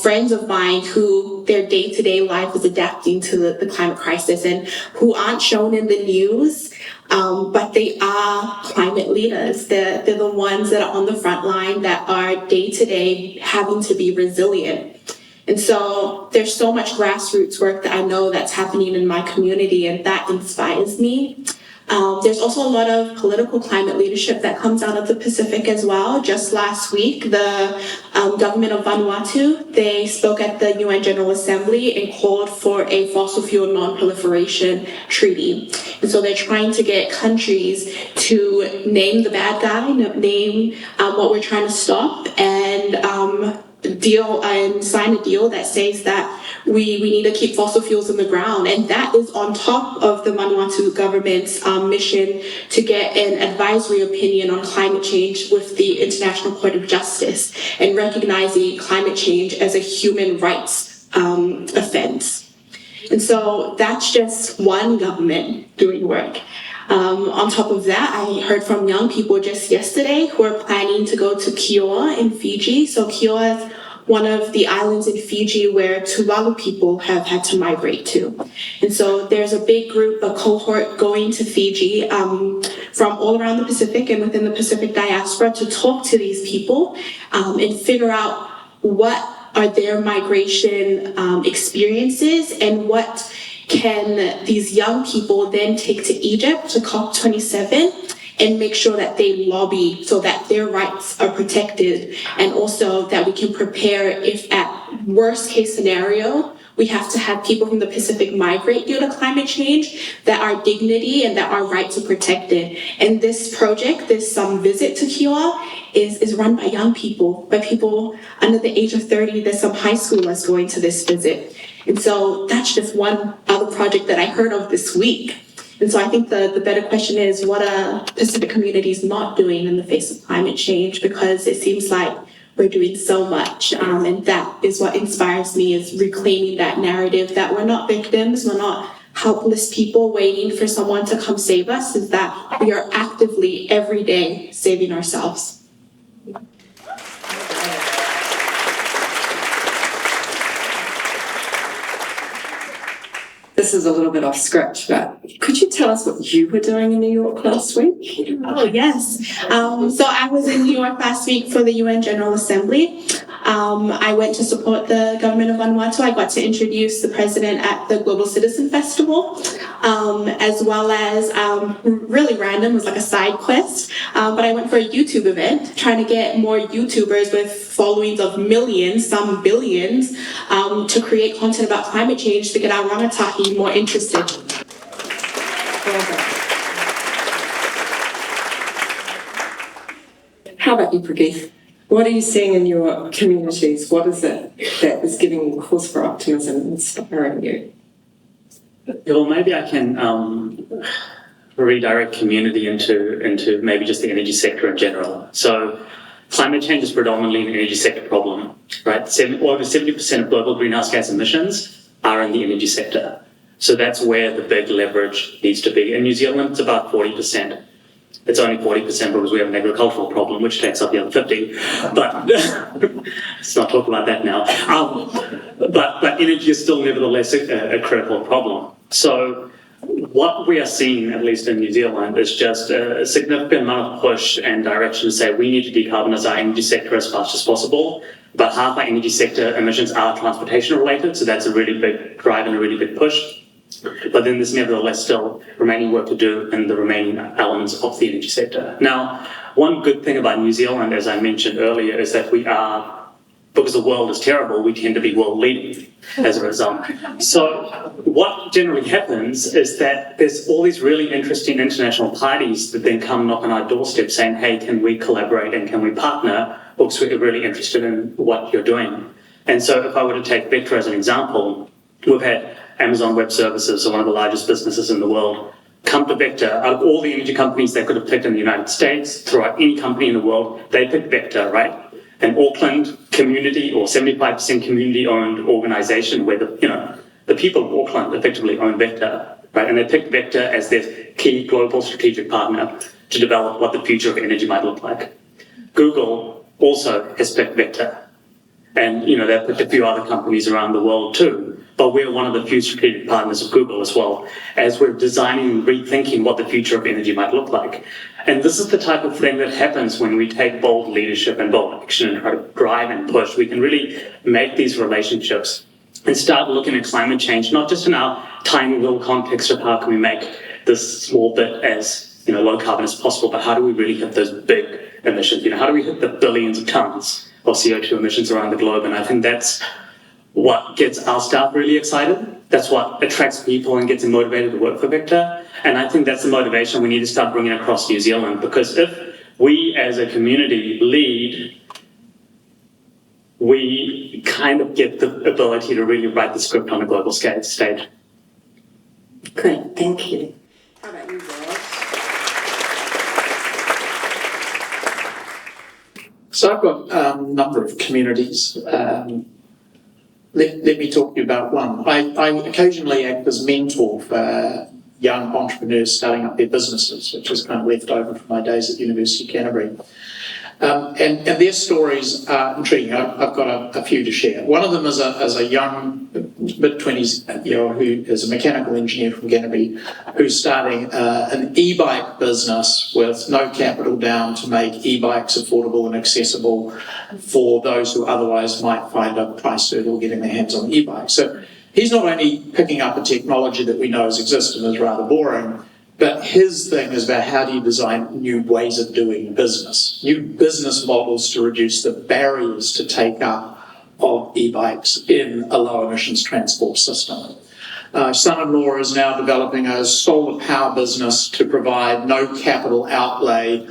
friends of mine who their day-to-day life is adapting to the climate crisis and who aren't shown in the news, but they are climate leaders. They're the ones that are on the front line that are day-to-day having to be resilient. And so there's so much grassroots work that I know that's happening in my community, and that inspires me. There's also a lot of political climate leadership that comes out of the Pacific as well. Just last week, the government of Vanuatu, they spoke at the UN General Assembly and called for a fossil fuel non-proliferation treaty. And so they're trying to get countries to name the bad guy, name what we're trying to stop, and deal and sign a deal that says that we need to keep fossil fuels in the ground. And that is on top of the Vanuatu government's mission to get an advisory opinion on climate change with the International Court of Justice and recognizing climate change as a human rights offense. And so that's just one government doing work. On top of that, I heard from young people just yesterday who are planning to go to Kioa in Fiji. So Kioa is one of the islands in Fiji where Tuvalu people have had to migrate to. And so there's a big group, a cohort going to Fiji from all around the Pacific and within the Pacific diaspora to talk to these people and figure out what are their migration experiences and what can these young people then take to Egypt, to COP27, and make sure that they lobby so that their rights are protected, and also that we can prepare if at worst case scenario, we have to have people from the Pacific migrate due to climate change, that our dignity and that our rights are protected. And this project, this visit to Kioa, is run by young people, by people under the age of 30. There's some high schoolers going to this visit. And so that's just one other project that I heard of this week. And so I think the better question is, what are Pacific communities not doing in the face of climate change? Because it seems like we're doing so much, and that is what inspires me, is reclaiming that narrative that we're not victims, we're not helpless people waiting for someone to come save us, is that we are actively every day saving ourselves. This is a little bit off script, but could you tell us what you were doing in New York last week? Oh, yes. So I was in New York last week for the UN General Assembly. I went to support the government of Vanuatu. I got to introduce the president at the Global Citizen Festival, as well as, really random, it was like a side quest, but I went for a YouTube event, trying to get more YouTubers with followings of millions, some billions, to create content about climate change to get our rangatahi more interested. How about you, Prageeth? What are you seeing in your communities? What is it that is giving you cause for optimism and inspiring you? Well, maybe I can redirect community into maybe just the energy sector in general. So climate change is predominantly an energy sector problem, right? Over 70% of global greenhouse gas emissions are in the energy sector. So that's where the big leverage needs to be. In New Zealand, it's about 40%. It's only 40% because we have an agricultural problem, which takes up the other 50. But let's not talk about that now. But energy is still nevertheless a critical problem. So what we are seeing, at least in New Zealand, is just a significant amount of push and direction to say we need to decarbonise our energy sector as fast as possible. But half our energy sector emissions are transportation related, so that's a really big drive and a really big push. But then there's nevertheless still remaining work to do in the remaining elements of the energy sector. Now, one good thing about New Zealand, as I mentioned earlier, is that we are, because the world is terrible, we tend to be world leading as a result. So what generally happens is that there's all these really interesting international parties that then come knock on our doorstep saying, hey, can we collaborate and can we partner, because we're really interested in what you're doing. And so if I were to take Vector as an example, we've had Amazon Web Services, so one of the largest businesses in the world, come to Vector. Out of all the energy companies they could have picked in the United States, throughout any company in the world, they picked Vector, right? An Auckland community or 75% community-owned organisation where the people of Auckland effectively own Vector, right? And they picked Vector as their key global strategic partner to develop what the future of energy might look like. Google also has picked Vector. And, they've picked a few other companies around the world too. But we're one of the few strategic partners of Google as well, as we're designing and rethinking what the future of energy might look like. And this is the type of thing that happens when we take bold leadership and bold action and try to drive and push. We can really make these relationships and start looking at climate change, not just in our tiny little context of how can we make this small bit as low carbon as possible, but how do we really hit those big emissions? How do we hit the billions of tons of CO2 emissions around the globe? And I think that's what gets our staff really excited. That's what attracts people and gets them motivated to work for Vector. And I think that's the motivation we need to start bringing across New Zealand, because if we as a community lead, we kind of get the ability to really write the script on a global stage. Great, thank you. How about you, George? So I've got a number of communities. Let me talk to you about one. I occasionally act as mentor for young entrepreneurs starting up their businesses, which is kind of left over from my days at University of Canterbury. And their stories are intriguing. I've got a few to share. One of them is a young, mid-20s year who is a mechanical engineer from Canterbury who's starting an e-bike business with no capital down to make e-bikes affordable and accessible for those who otherwise might find a price hurdle getting their hands on e-bikes. So he's not only picking up a technology that we know has existed and is rather boring, but his thing is about how do you design new ways of doing business, new business models to reduce the barriers to take up of e-bikes in a low emissions transport system. Son-in-law is now developing a solar power business to provide no capital outlay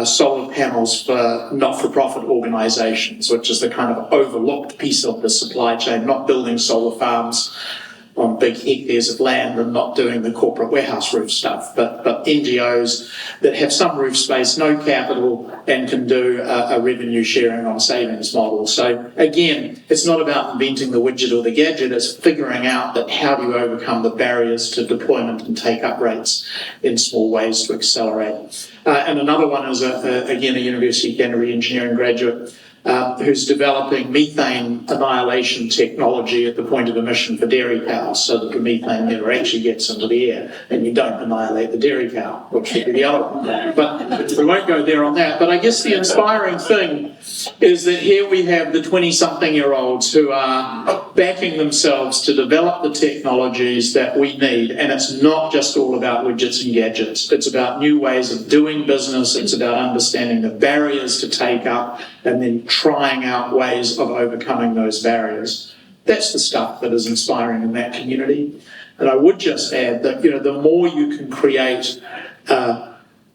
solar panels for not-for-profit organisations, which is the kind of overlooked piece of the supply chain, not building solar farms on big hectares of land and not doing the corporate warehouse roof stuff, but NGOs that have some roof space, no capital, and can do a revenue sharing on savings model. So again, it's not about inventing the widget or the gadget, it's figuring out that how do you overcome the barriers to deployment and take-up rates in small ways to accelerate. And another one is, again, a University of Canterbury engineering graduate who's developing methane annihilation technology at the point of emission for dairy cows so that the methane never actually gets into the air and you don't annihilate the dairy cow, which would be the other one. But we won't go there on that. But I guess the inspiring thing is that here we have the 20-something-year-olds who are backing themselves to develop the technologies that we need, and it's not just all about widgets and gadgets. It's about new ways of doing business. It's about understanding the barriers to take up and then trying out ways of overcoming those barriers. That's the stuff that is inspiring in that community. And I would just add that, the more you can create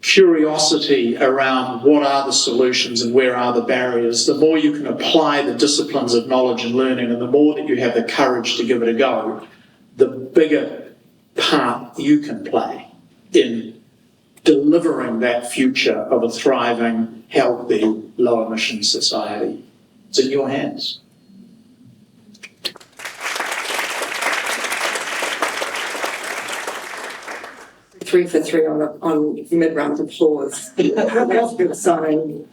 curiosity around what are the solutions and where are the barriers, the more you can apply the disciplines of knowledge and learning, and the more that you have the courage to give it a go, the bigger part you can play in delivering that future of a thriving, healthy, low-emission society. It's in your hands. Three for three on mid-round applause. That's a good sign.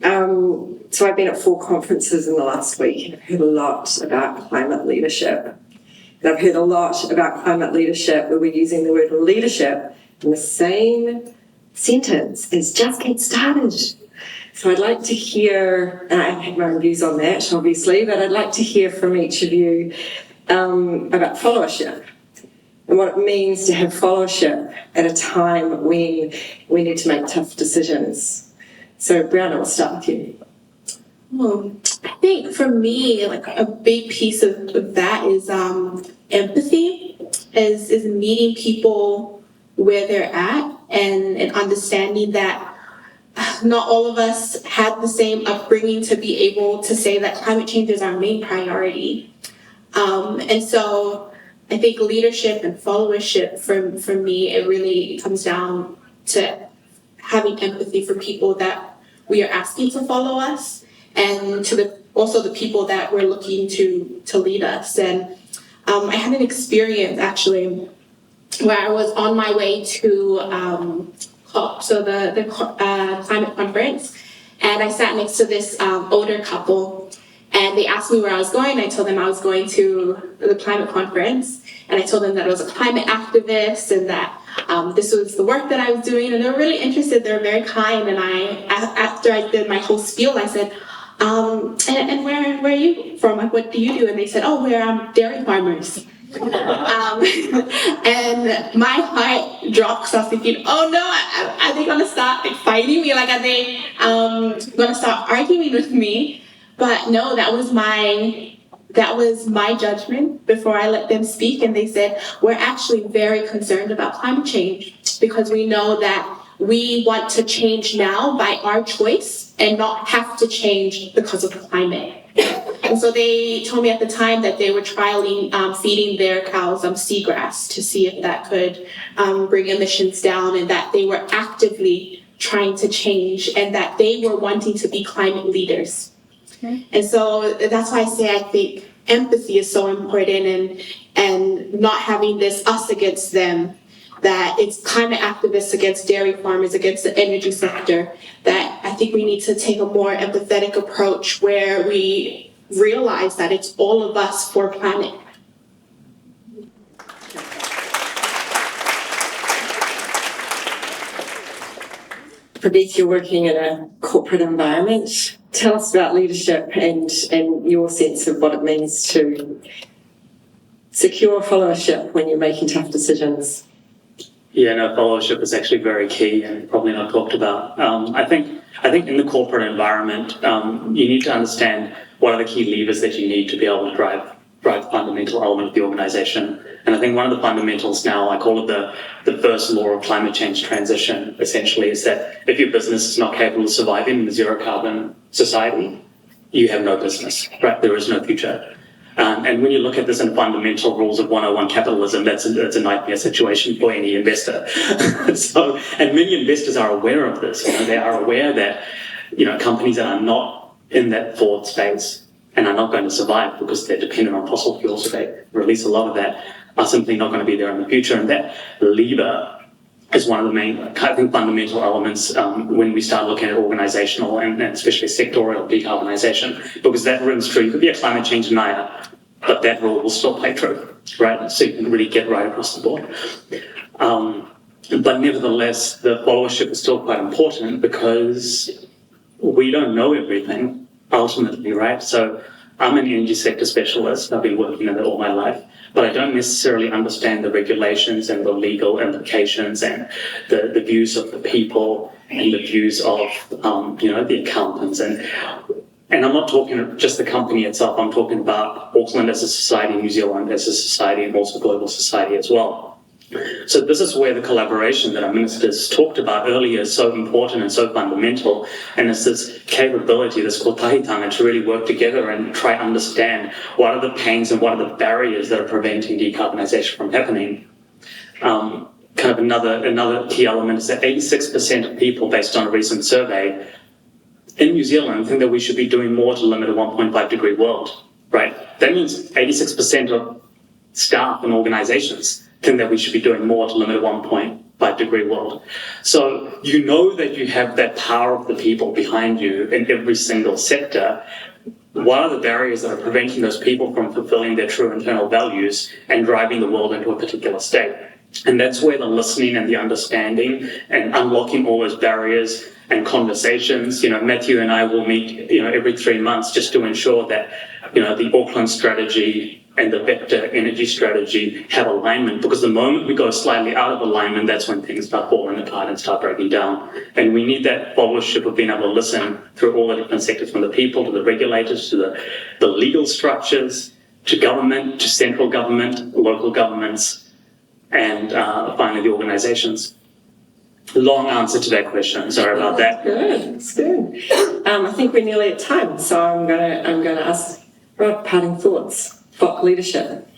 So I've been at 4 conferences in the last week and I've heard a lot about climate leadership. And I've heard a lot about climate leadership where we're using the word leadership in the same sentence as just get started. So I'd like to hear, and I have my own views on that obviously, but I'd like to hear from each of you about followership and what it means to have followership at a time when we need to make tough decisions. So Brianna, we'll start with you. I think for me, like a big piece of that is empathy, is meeting people where they're at and understanding that not all of us had the same upbringing to be able to say that climate change is our main priority. And so I think leadership and followership for me, it really comes down to having empathy for people that we are asking to follow us and to also the people that we're looking to lead us. And I had an experience actually where I was on my way to COP, so the climate conference, and I sat next to this older couple, and they asked me where I was going. I told them I was going to the climate conference, and I told them that I was a climate activist and that this was the work that I was doing, and they were really interested. They were very kind, and after I did my whole spiel, I said, and where are you from? Like, what do you do? And they said, oh, we're dairy farmers. And my heart dropped because I was thinking, oh no, are they going to start fighting me? Like, are they going to start arguing with me? But no, that was my judgment before I let them speak. And they said, we're actually very concerned about climate change because we know that we want to change now by our choice and not have to change because of the climate. And so they told me at the time that they were trialing feeding their cows seagrass to see if that could bring emissions down, and that they were actively trying to change and that they were wanting to be climate leaders. Okay. And so that's why I say I think empathy is so important, and not having this us against them, that it's climate activists against dairy farmers, against the energy sector, that I think we need to take a more empathetic approach where we realize that it's all of us for planet. Prageeth, you're working in a corporate environment. Tell us about leadership and your sense of what it means to secure followership when you're making tough decisions. Yeah, no, followership is actually very key and probably not talked about. I think in the corporate environment, you need to understand what are the key levers that you need to be able to drive the fundamental element of the organization. And I think one of the fundamentals now, I call it the first law of climate change transition, essentially, is that if your business is not capable of surviving in a zero carbon society, you have no business, right? There is no future. And when you look at this in fundamental rules of 101 capitalism, that's a nightmare situation for any investor. And many investors are aware of this. They are aware that companies that are not in that forward space and are not going to survive because they're dependent on fossil fuels, so they release a lot of that, are simply not going to be there in the future. And that lever is one of the main, I think, fundamental elements when we start looking at organizational and especially sectorial decarbonisation, because that rings true. You could be a climate change denier, but that rule will still play true, right? So you can really get right across the board. But nevertheless, the followership is still quite important because we don't know everything, ultimately, right? So I'm an energy sector specialist. I've been working in it all my life, but I don't necessarily understand the regulations and the legal implications and the views of the people and the views of, the accountants. And I'm not talking just the company itself. I'm talking about Auckland as a society, New Zealand as a society, and also global society as well. So this is where the collaboration that our ministers talked about earlier is so important and so fundamental, and it's this capability, this kotahitanga, to really work together and try to understand what are the pains and what are the barriers that are preventing decarbonisation from happening. Kind of another key element is that 86% of people, based on a recent survey in New Zealand, think that we should be doing more to limit a 1.5 degree world, right? That means 86% of staff and organisations think that we should be doing more to limit a 1.5 degree world. So you know that you have that power of the people behind you in every single sector. What are the barriers that are preventing those people from fulfilling their true internal values and driving the world into a particular state? And that's where the listening and the understanding and unlocking all those barriers and conversations, Matthew and I will meet, every 3 months just to ensure that, the Auckland strategy and the vector energy strategy have alignment, because the moment we go slightly out of alignment, that's when things start falling apart and start breaking down. And we need that followership of being able to listen through all the different sectors, from the people to the regulators to the legal structures, to government, to central government, local governments, and finally the organisations. Long answer to that question. Sorry about that. It's good. I think we're nearly at time, so I'm gonna ask Rob parting thoughts. FOC leadership.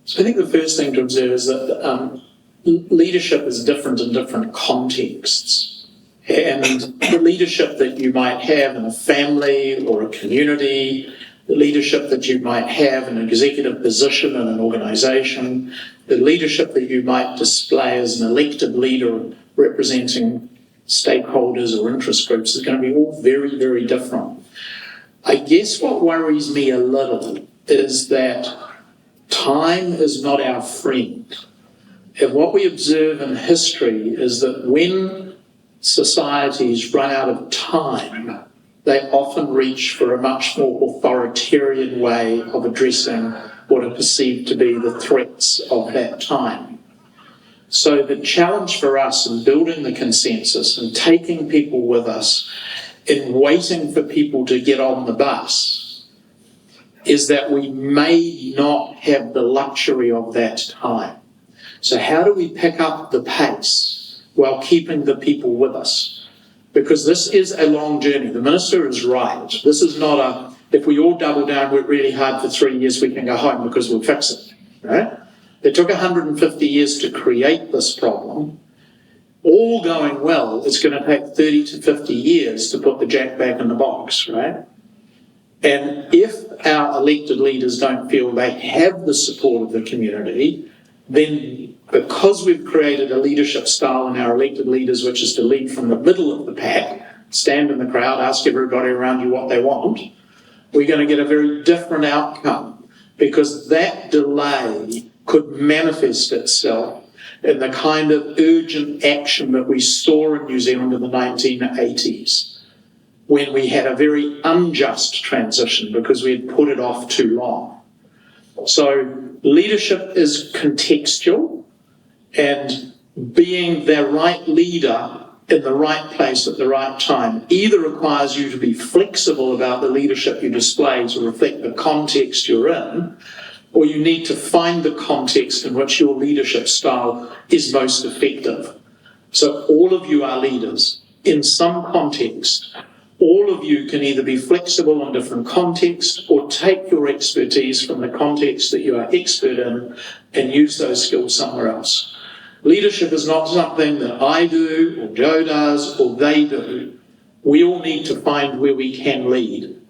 So I think the first thing to observe is that leadership is different in different contexts. And the leadership that you might have in a family or a community, the leadership that you might have in an executive position in an organisation, the leadership that you might display as an elected leader representing stakeholders or interest groups is going to be all very, very different. I guess what worries me a little is that time is not our friend. And what we observe in history is that when societies run out of time, they often reach for a much more authoritarian way of addressing what are perceived to be the threats of that time. So the challenge for us in building the consensus and taking people with us in waiting for people to get on the bus is that we may not have the luxury of that time. So how do we pick up the pace while keeping the people with us? Because this is a long journey. The Minister is right. This is not if we all double down, work really hard for 3 years, we can go home because we'll fix it, right? It took 150 years to create this problem. All going well, it's going to take 30 to 50 years to put the jack back in the box, right? And if our elected leaders don't feel they have the support of the community, then because we've created a leadership style in our elected leaders, which is to lead from the middle of the pack, stand in the crowd, ask everybody around you what they want, we're going to get a very different outcome, because that delay could manifest itself in the kind of urgent action that we saw in New Zealand in the 1980s. When we had a very unjust transition because we had put it off too long. So leadership is contextual, and being the right leader in the right place at the right time either requires you to be flexible about the leadership you display to reflect the context you're in, or you need to find the context in which your leadership style is most effective. So all of you are leaders in some context. All of you can either be flexible in different contexts or take your expertise from the context that you are expert in and use those skills somewhere else. Leadership is not something that I do or Joe does or they do. We all need to find where we can lead.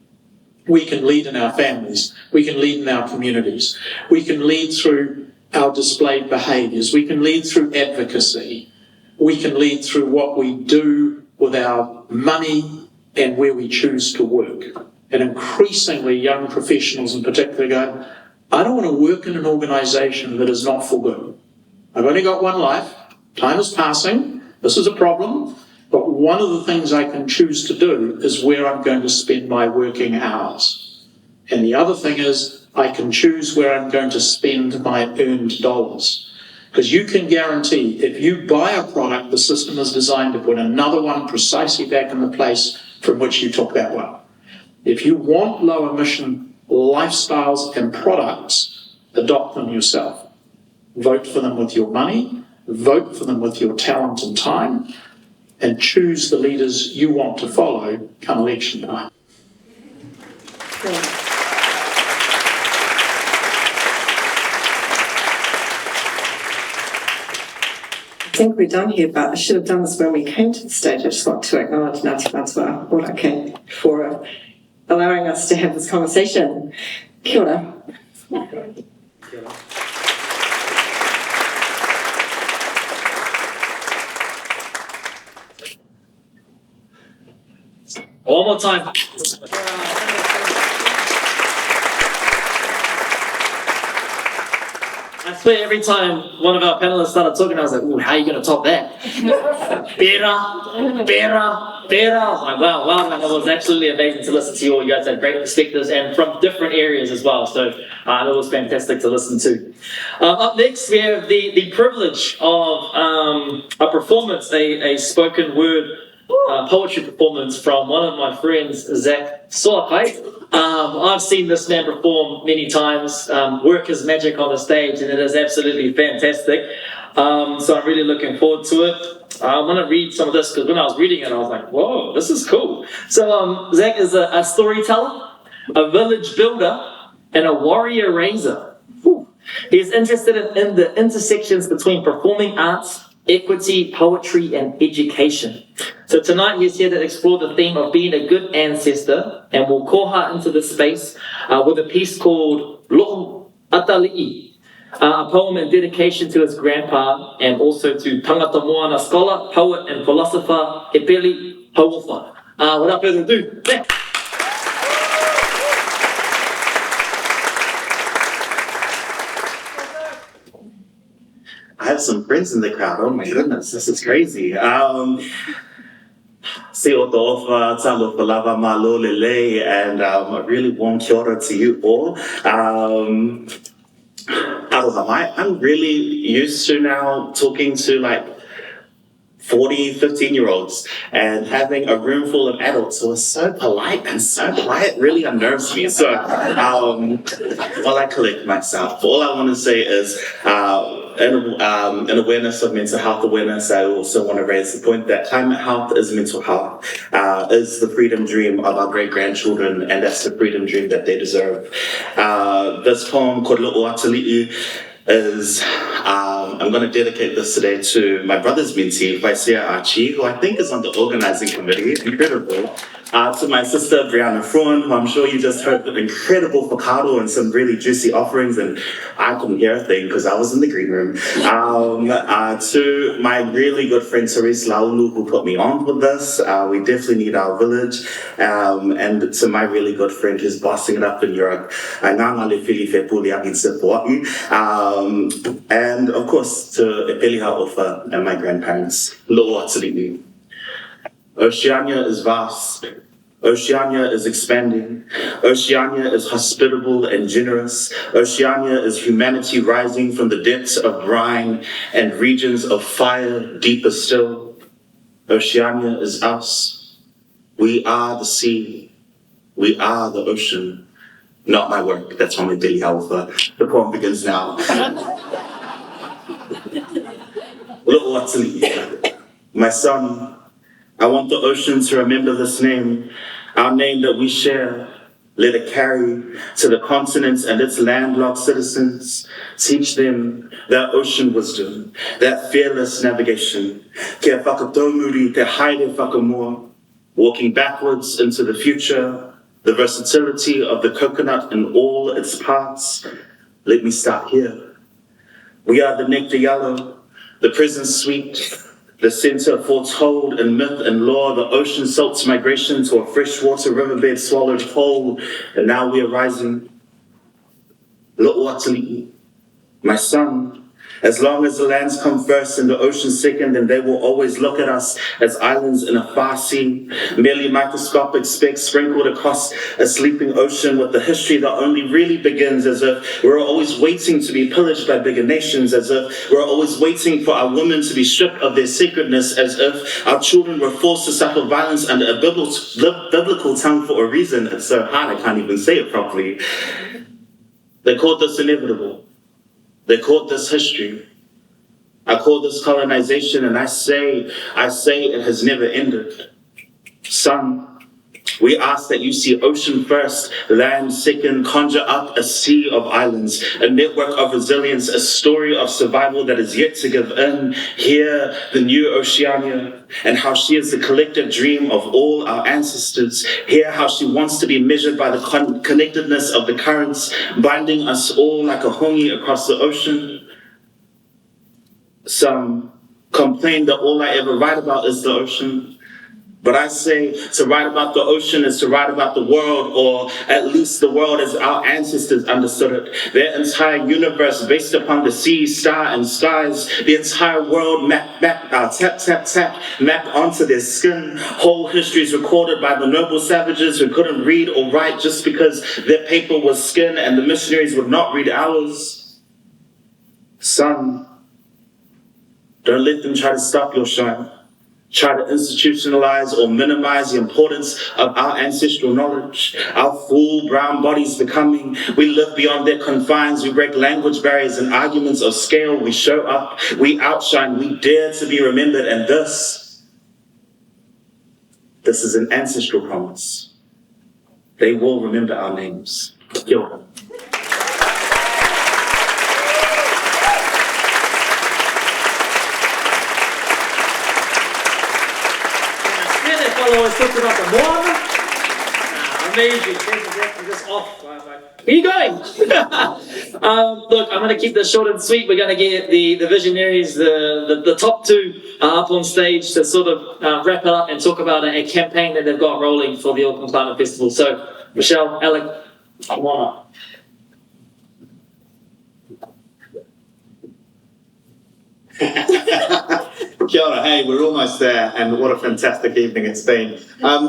We can lead in our families. We can lead in our communities. We can lead through our displayed behaviours. We can lead through advocacy. We can lead through what we do with our money and where we choose to work. And increasingly young professionals in particular go, I don't want to work in an organisation that is not for good. I've only got one life. Time is passing. This is a problem. But one of the things I can choose to do is where I'm going to spend my working hours. And the other thing is I can choose where I'm going to spend my earned dollars. Because you can guarantee if you buy a product, the system is designed to put another one precisely back in the place from which you took that one. If you want low emission lifestyles and products, adopt them yourself. Vote for them with your money, vote for them with your talent and time, and choose the leaders you want to follow come election time. I think we're done here, but I should have done this when we came to the stage. I just want to acknowledge Ngāti Whātua Ōrākei for allowing us to have this conversation. Kia ora. One more time. I swear every time one of our panelists started talking, I was like, ooh, how are you going to top that? Better. I was like, wow, man, it was absolutely amazing to listen to you all. You guys had great perspectives and from different areas as well. So it was fantastic to listen to. Up next, we have the privilege of a performance, a spoken word poetry performance from one of my friends, Zach Soapai. I've seen this man perform many times, work his magic on the stage, and it is absolutely fantastic. So I'm really looking forward to it. I want to read some of this because when I was reading it, I was like, whoa, this is cool. So Zach is a storyteller, a village builder, and a warrior raiser. He's interested in the intersections between performing arts, equity, poetry, and education. So tonight he's here to explore the theme of being a good ancestor, and we'll koha into this space with a piece called Lo'u Atali'i, a poem in dedication to his grandpa and also to tangata moana scholar, poet, and philosopher Epeli Hauofa. Without further ado, I have some friends in the crowd. Oh my goodness, this is crazy. Se o to'ofa, talofa lava malo lele, and a really warm kia ora to you all. Aroha, I'm really used to now talking to like 40, 15-year-olds and having a room full of adults who are so polite and so quiet really unnerves me. So while I collect myself, all I want to say is in awareness of mental health awareness, I also want to raise the point that climate health is mental health, is the freedom dream of our great-grandchildren, and that's the freedom dream that they deserve. This poem, Kōrero Atali'i, is, I'm going to dedicate this today to my brother's mentee, Vaisia Archie, who I think is on the organizing committee, incredible. To my sister, Brianna Fruean, who I'm sure you just heard the incredible whakaaro and some really juicy offerings, and I couldn't hear a thing because I was in the green room. To my really good friend, Therese Laulu, who put me on with this. We definitely need our village. And to my really good friend who's bossing it up in Europe, and of course, to Epeli Hauofa and my grandparents. Lo'u Atali'i. Oceania is vast. Oceania is expanding. Oceania is hospitable and generous. Oceania is humanity rising from the depths of brine and regions of fire deeper still. Oceania is us. We are the sea. We are the ocean. Not my work. That's from Epeli Hauofa. The poem begins now. Lo'u Atali'i. My son, I want the ocean to remember this name, our name that we share. Let it carry to the continents and its landlocked citizens. Teach them that ocean wisdom, that fearless navigation. Kia whakataumuri te haere whakamoa, walking backwards into the future, the versatility of the coconut in all its parts. Let me start here. We are the nectar yellow, the present sweet, the center foretold in myth and lore, the ocean salt's migration to a freshwater riverbed swallowed whole, and now we are rising. Lo'oatali'i, my son, as long as the lands come first and the ocean second, then they will always look at us as islands in a far sea, merely microscopic specks sprinkled across a sleeping ocean with the history that only really begins as if we're always waiting to be pillaged by bigger nations, as if we're always waiting for our women to be stripped of their sacredness, as if our children were forced to suffer violence under a biblical tongue for a reason. It's so hard I can't even say it properly. They called this inevitable. They called this history. I call this colonization, and I say it has never ended. Son, we ask that you see ocean first, land second, conjure up a sea of islands, a network of resilience, a story of survival that is yet to give in. Hear the new Oceania and how she is the collective dream of all our ancestors. Hear how she wants to be measured by the connectedness of the currents, binding us all like a hongi across the ocean. Some complain that all I ever write about is the ocean. But I say to write about the ocean is to write about the world, or at least the world as our ancestors understood it. Their entire universe based upon the sea, star, and skies. The entire world mapped onto their skin. Whole histories recorded by the noble savages who couldn't read or write just because their paper was skin and the missionaries would not read ours. Son, don't let them try to stop your shine. Try to institutionalize or minimize the importance of our ancestral knowledge, our full brown bodies becoming. We live beyond their confines. We break language barriers and arguments of scale. We show up, we outshine, we dare to be remembered. And this is an ancestral promise. They will remember our names. Kia ora. Always talked about the moana. Amazing. Taking this off. Where are you going? Look, I'm going to keep this short and sweet. We're going to get the visionaries, the top two up on stage to sort of wrap it up and talk about a campaign that they've got rolling for the Auckland Climate Festival. So, Michelle, Alec, come on up. Kia ora, hey, we're almost there, and what a fantastic evening it's been.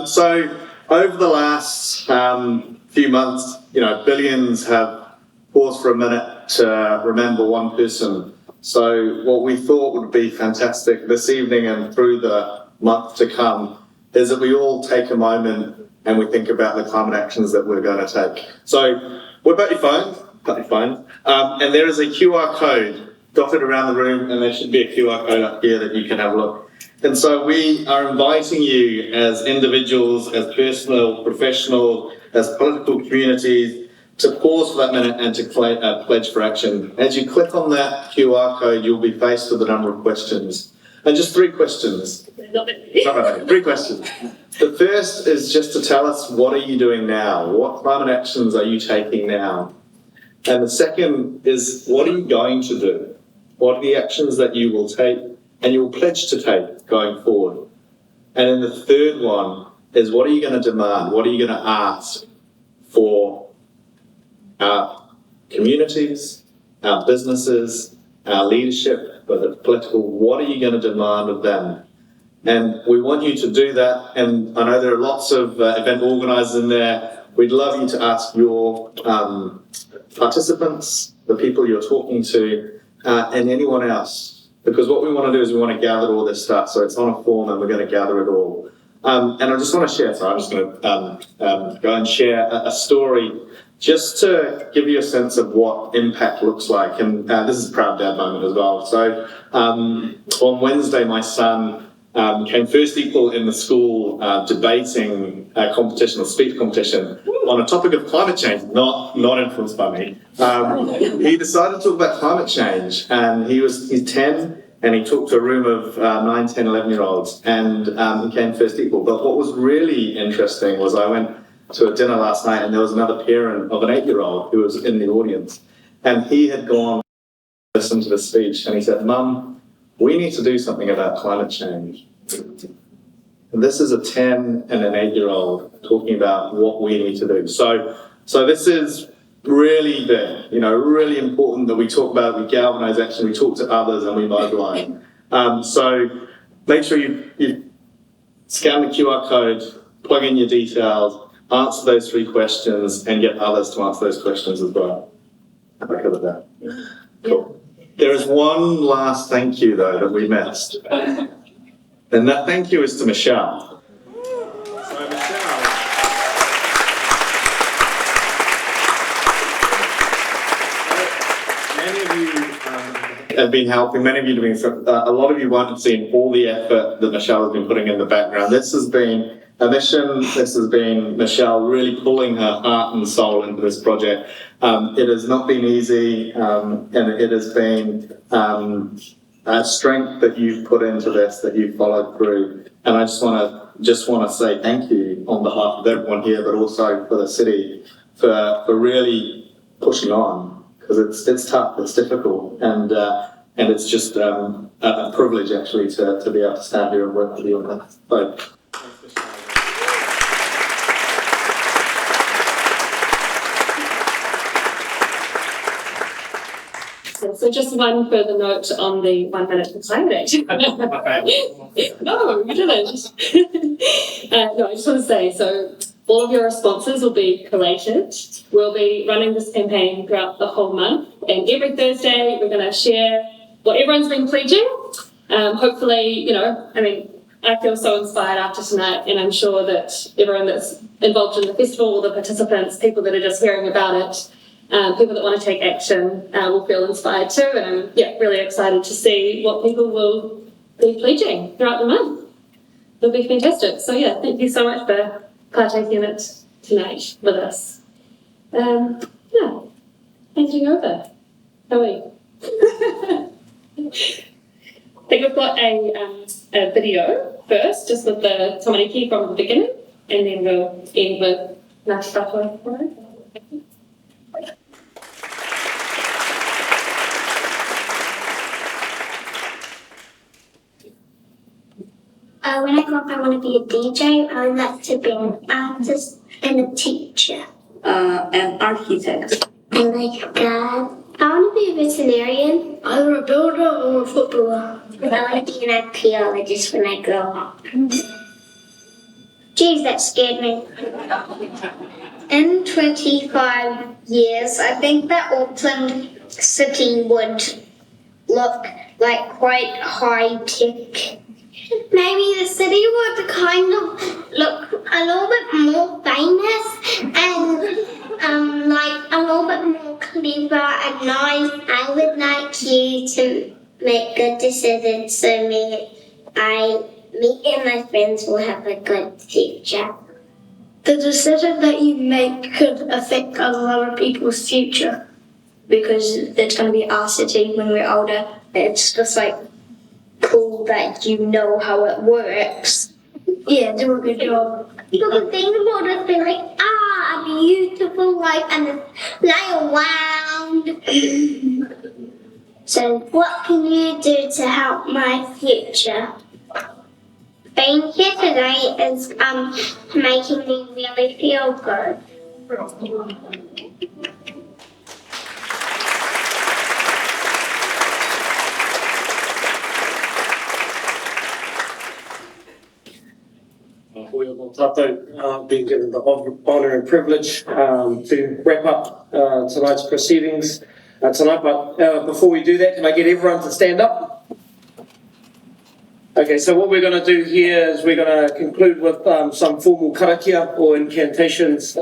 So, over the last few months, billions have paused for a minute to remember one person. So, what we thought would be fantastic this evening and through the month to come is that we all take a moment and we think about the climate actions that we're going to take. So, what about your phone? And there is a QR code dotted around the room, and there should be a QR code up here that you can have a look. And so we are inviting you as individuals, as personal, professional, as political communities to pause for that minute and to pledge for action. As you click on that QR code, you'll be faced with a number of questions. And just 3 questions. Not many. 3 questions. The first is just to tell us, what are you doing now? What climate actions are you taking now? And the second is, what are you going to do? What are the actions that you will take and you will pledge to take going forward? And then the third one is, what are you going to demand? What are you going to ask for our communities, our businesses, our leadership, whether it's political? What are you going to demand of them? And we want you to do that. And I know there are lots of event organisers in there. We'd love you to ask your participants, the people you're talking to, and anyone else, because what we want to do is we want to gather all this stuff. So it's on a form, and we're going to gather it all. And I just want to share. So I'm just going to go and share a story, just to give you a sense of what impact looks like. And this is a proud dad moment as well. So on Wednesday, my son came first equal in the school debating competition or speech competition on a topic of climate change, not influenced by me. He decided to talk about climate change, and he's 10, and he talked to a room of 9, 10, 11-year-olds, and he came first equal. But what was really interesting was I went to a dinner last night, and there was another parent of an 8-year-old who was in the audience, and he had gone to listen to the speech, and he said, "Mum, we need to do something about climate change." And this is a 10 and an 8-year-old talking about what we need to do. So this is really big, really important that we talk about it, we galvanise action, we talk to others, and we mobilise. So make sure you scan the QR code, plug in your details, answer those 3 questions, and get others to answer those questions as well. Have I covered that? Cool. There is one last thank you, though, that we missed. And that thank you is to Michelle. So Michelle, many of you have been helping, many of you have been, a lot of you won't have seen all the effort that Michelle has been putting in the background. This has been a mission, this has been Michelle really pulling her heart and soul into this project. It has not been easy, and it has been strength that you've put into this, that you've followed through, and I just want to say thank you on behalf of everyone here, but also for the city for really pushing on, because it's tough, it's difficult, and it's just a privilege actually to be able to stand here and work with you on that. So, So just one further note on the 1 minute for climate action. No, you didn't. No, I just want to say, so all of your responses will be collated. We'll be running this campaign throughout the whole month, and every Thursday we're going to share what everyone's been pledging. Hopefully, I feel so inspired after tonight, and I'm sure that everyone that's involved in the festival, all the participants, people that are just hearing about it, people that want to take action will feel inspired too, and I'm really excited to see what people will be pledging throughout the month. It'll be fantastic. So thank you so much for partaking in it tonight with us. Handing over. How are you? I think we've got a video first, just with the tamariki from the beginning, and then we'll end with Ngāti Whātua Ōrākei. When I grow up, I want to be a DJ. I would like to be an artist and a teacher. An architect. And I want to be a veterinarian. Either a builder or a footballer. I want to be an archaeologist when I grow up. Geez, that scared me. In 25 years, I think that Auckland City would look like quite high-tech. Maybe the city would kind of look a little bit more famous and like a little bit more clever and nice. I would like you to make good decisions so me and my friends will have a good future. The decision that you make could affect a lot of people's future because it's going to be our city when we're older. It's just like cool that you know how it works. Yeah, do a good job. But the thing about it, they're like, a beautiful life and fly around. So what can you do to help my future? Being here today is making me really feel good. Being given the honour and privilege to wrap up tonight's proceedings tonight. But before we do that, can I get everyone to stand up? Okay, so what we're going to do here is we're going to conclude with some formal karakia or incantations,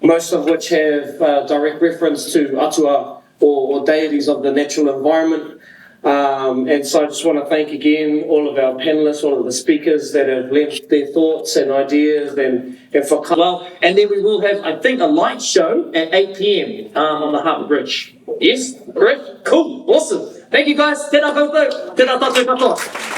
most of which have direct reference to atua or deities of the natural environment. And so I just want to thank again all of our panellists, all of the speakers that have left their thoughts and ideas and for well, and then we will have, I think, a light show at 8 p.m. On the Harbour Bridge. Yes? Correct? Cool. Awesome. Thank you guys. Tēnā koutou. Tēnā tātou katoa.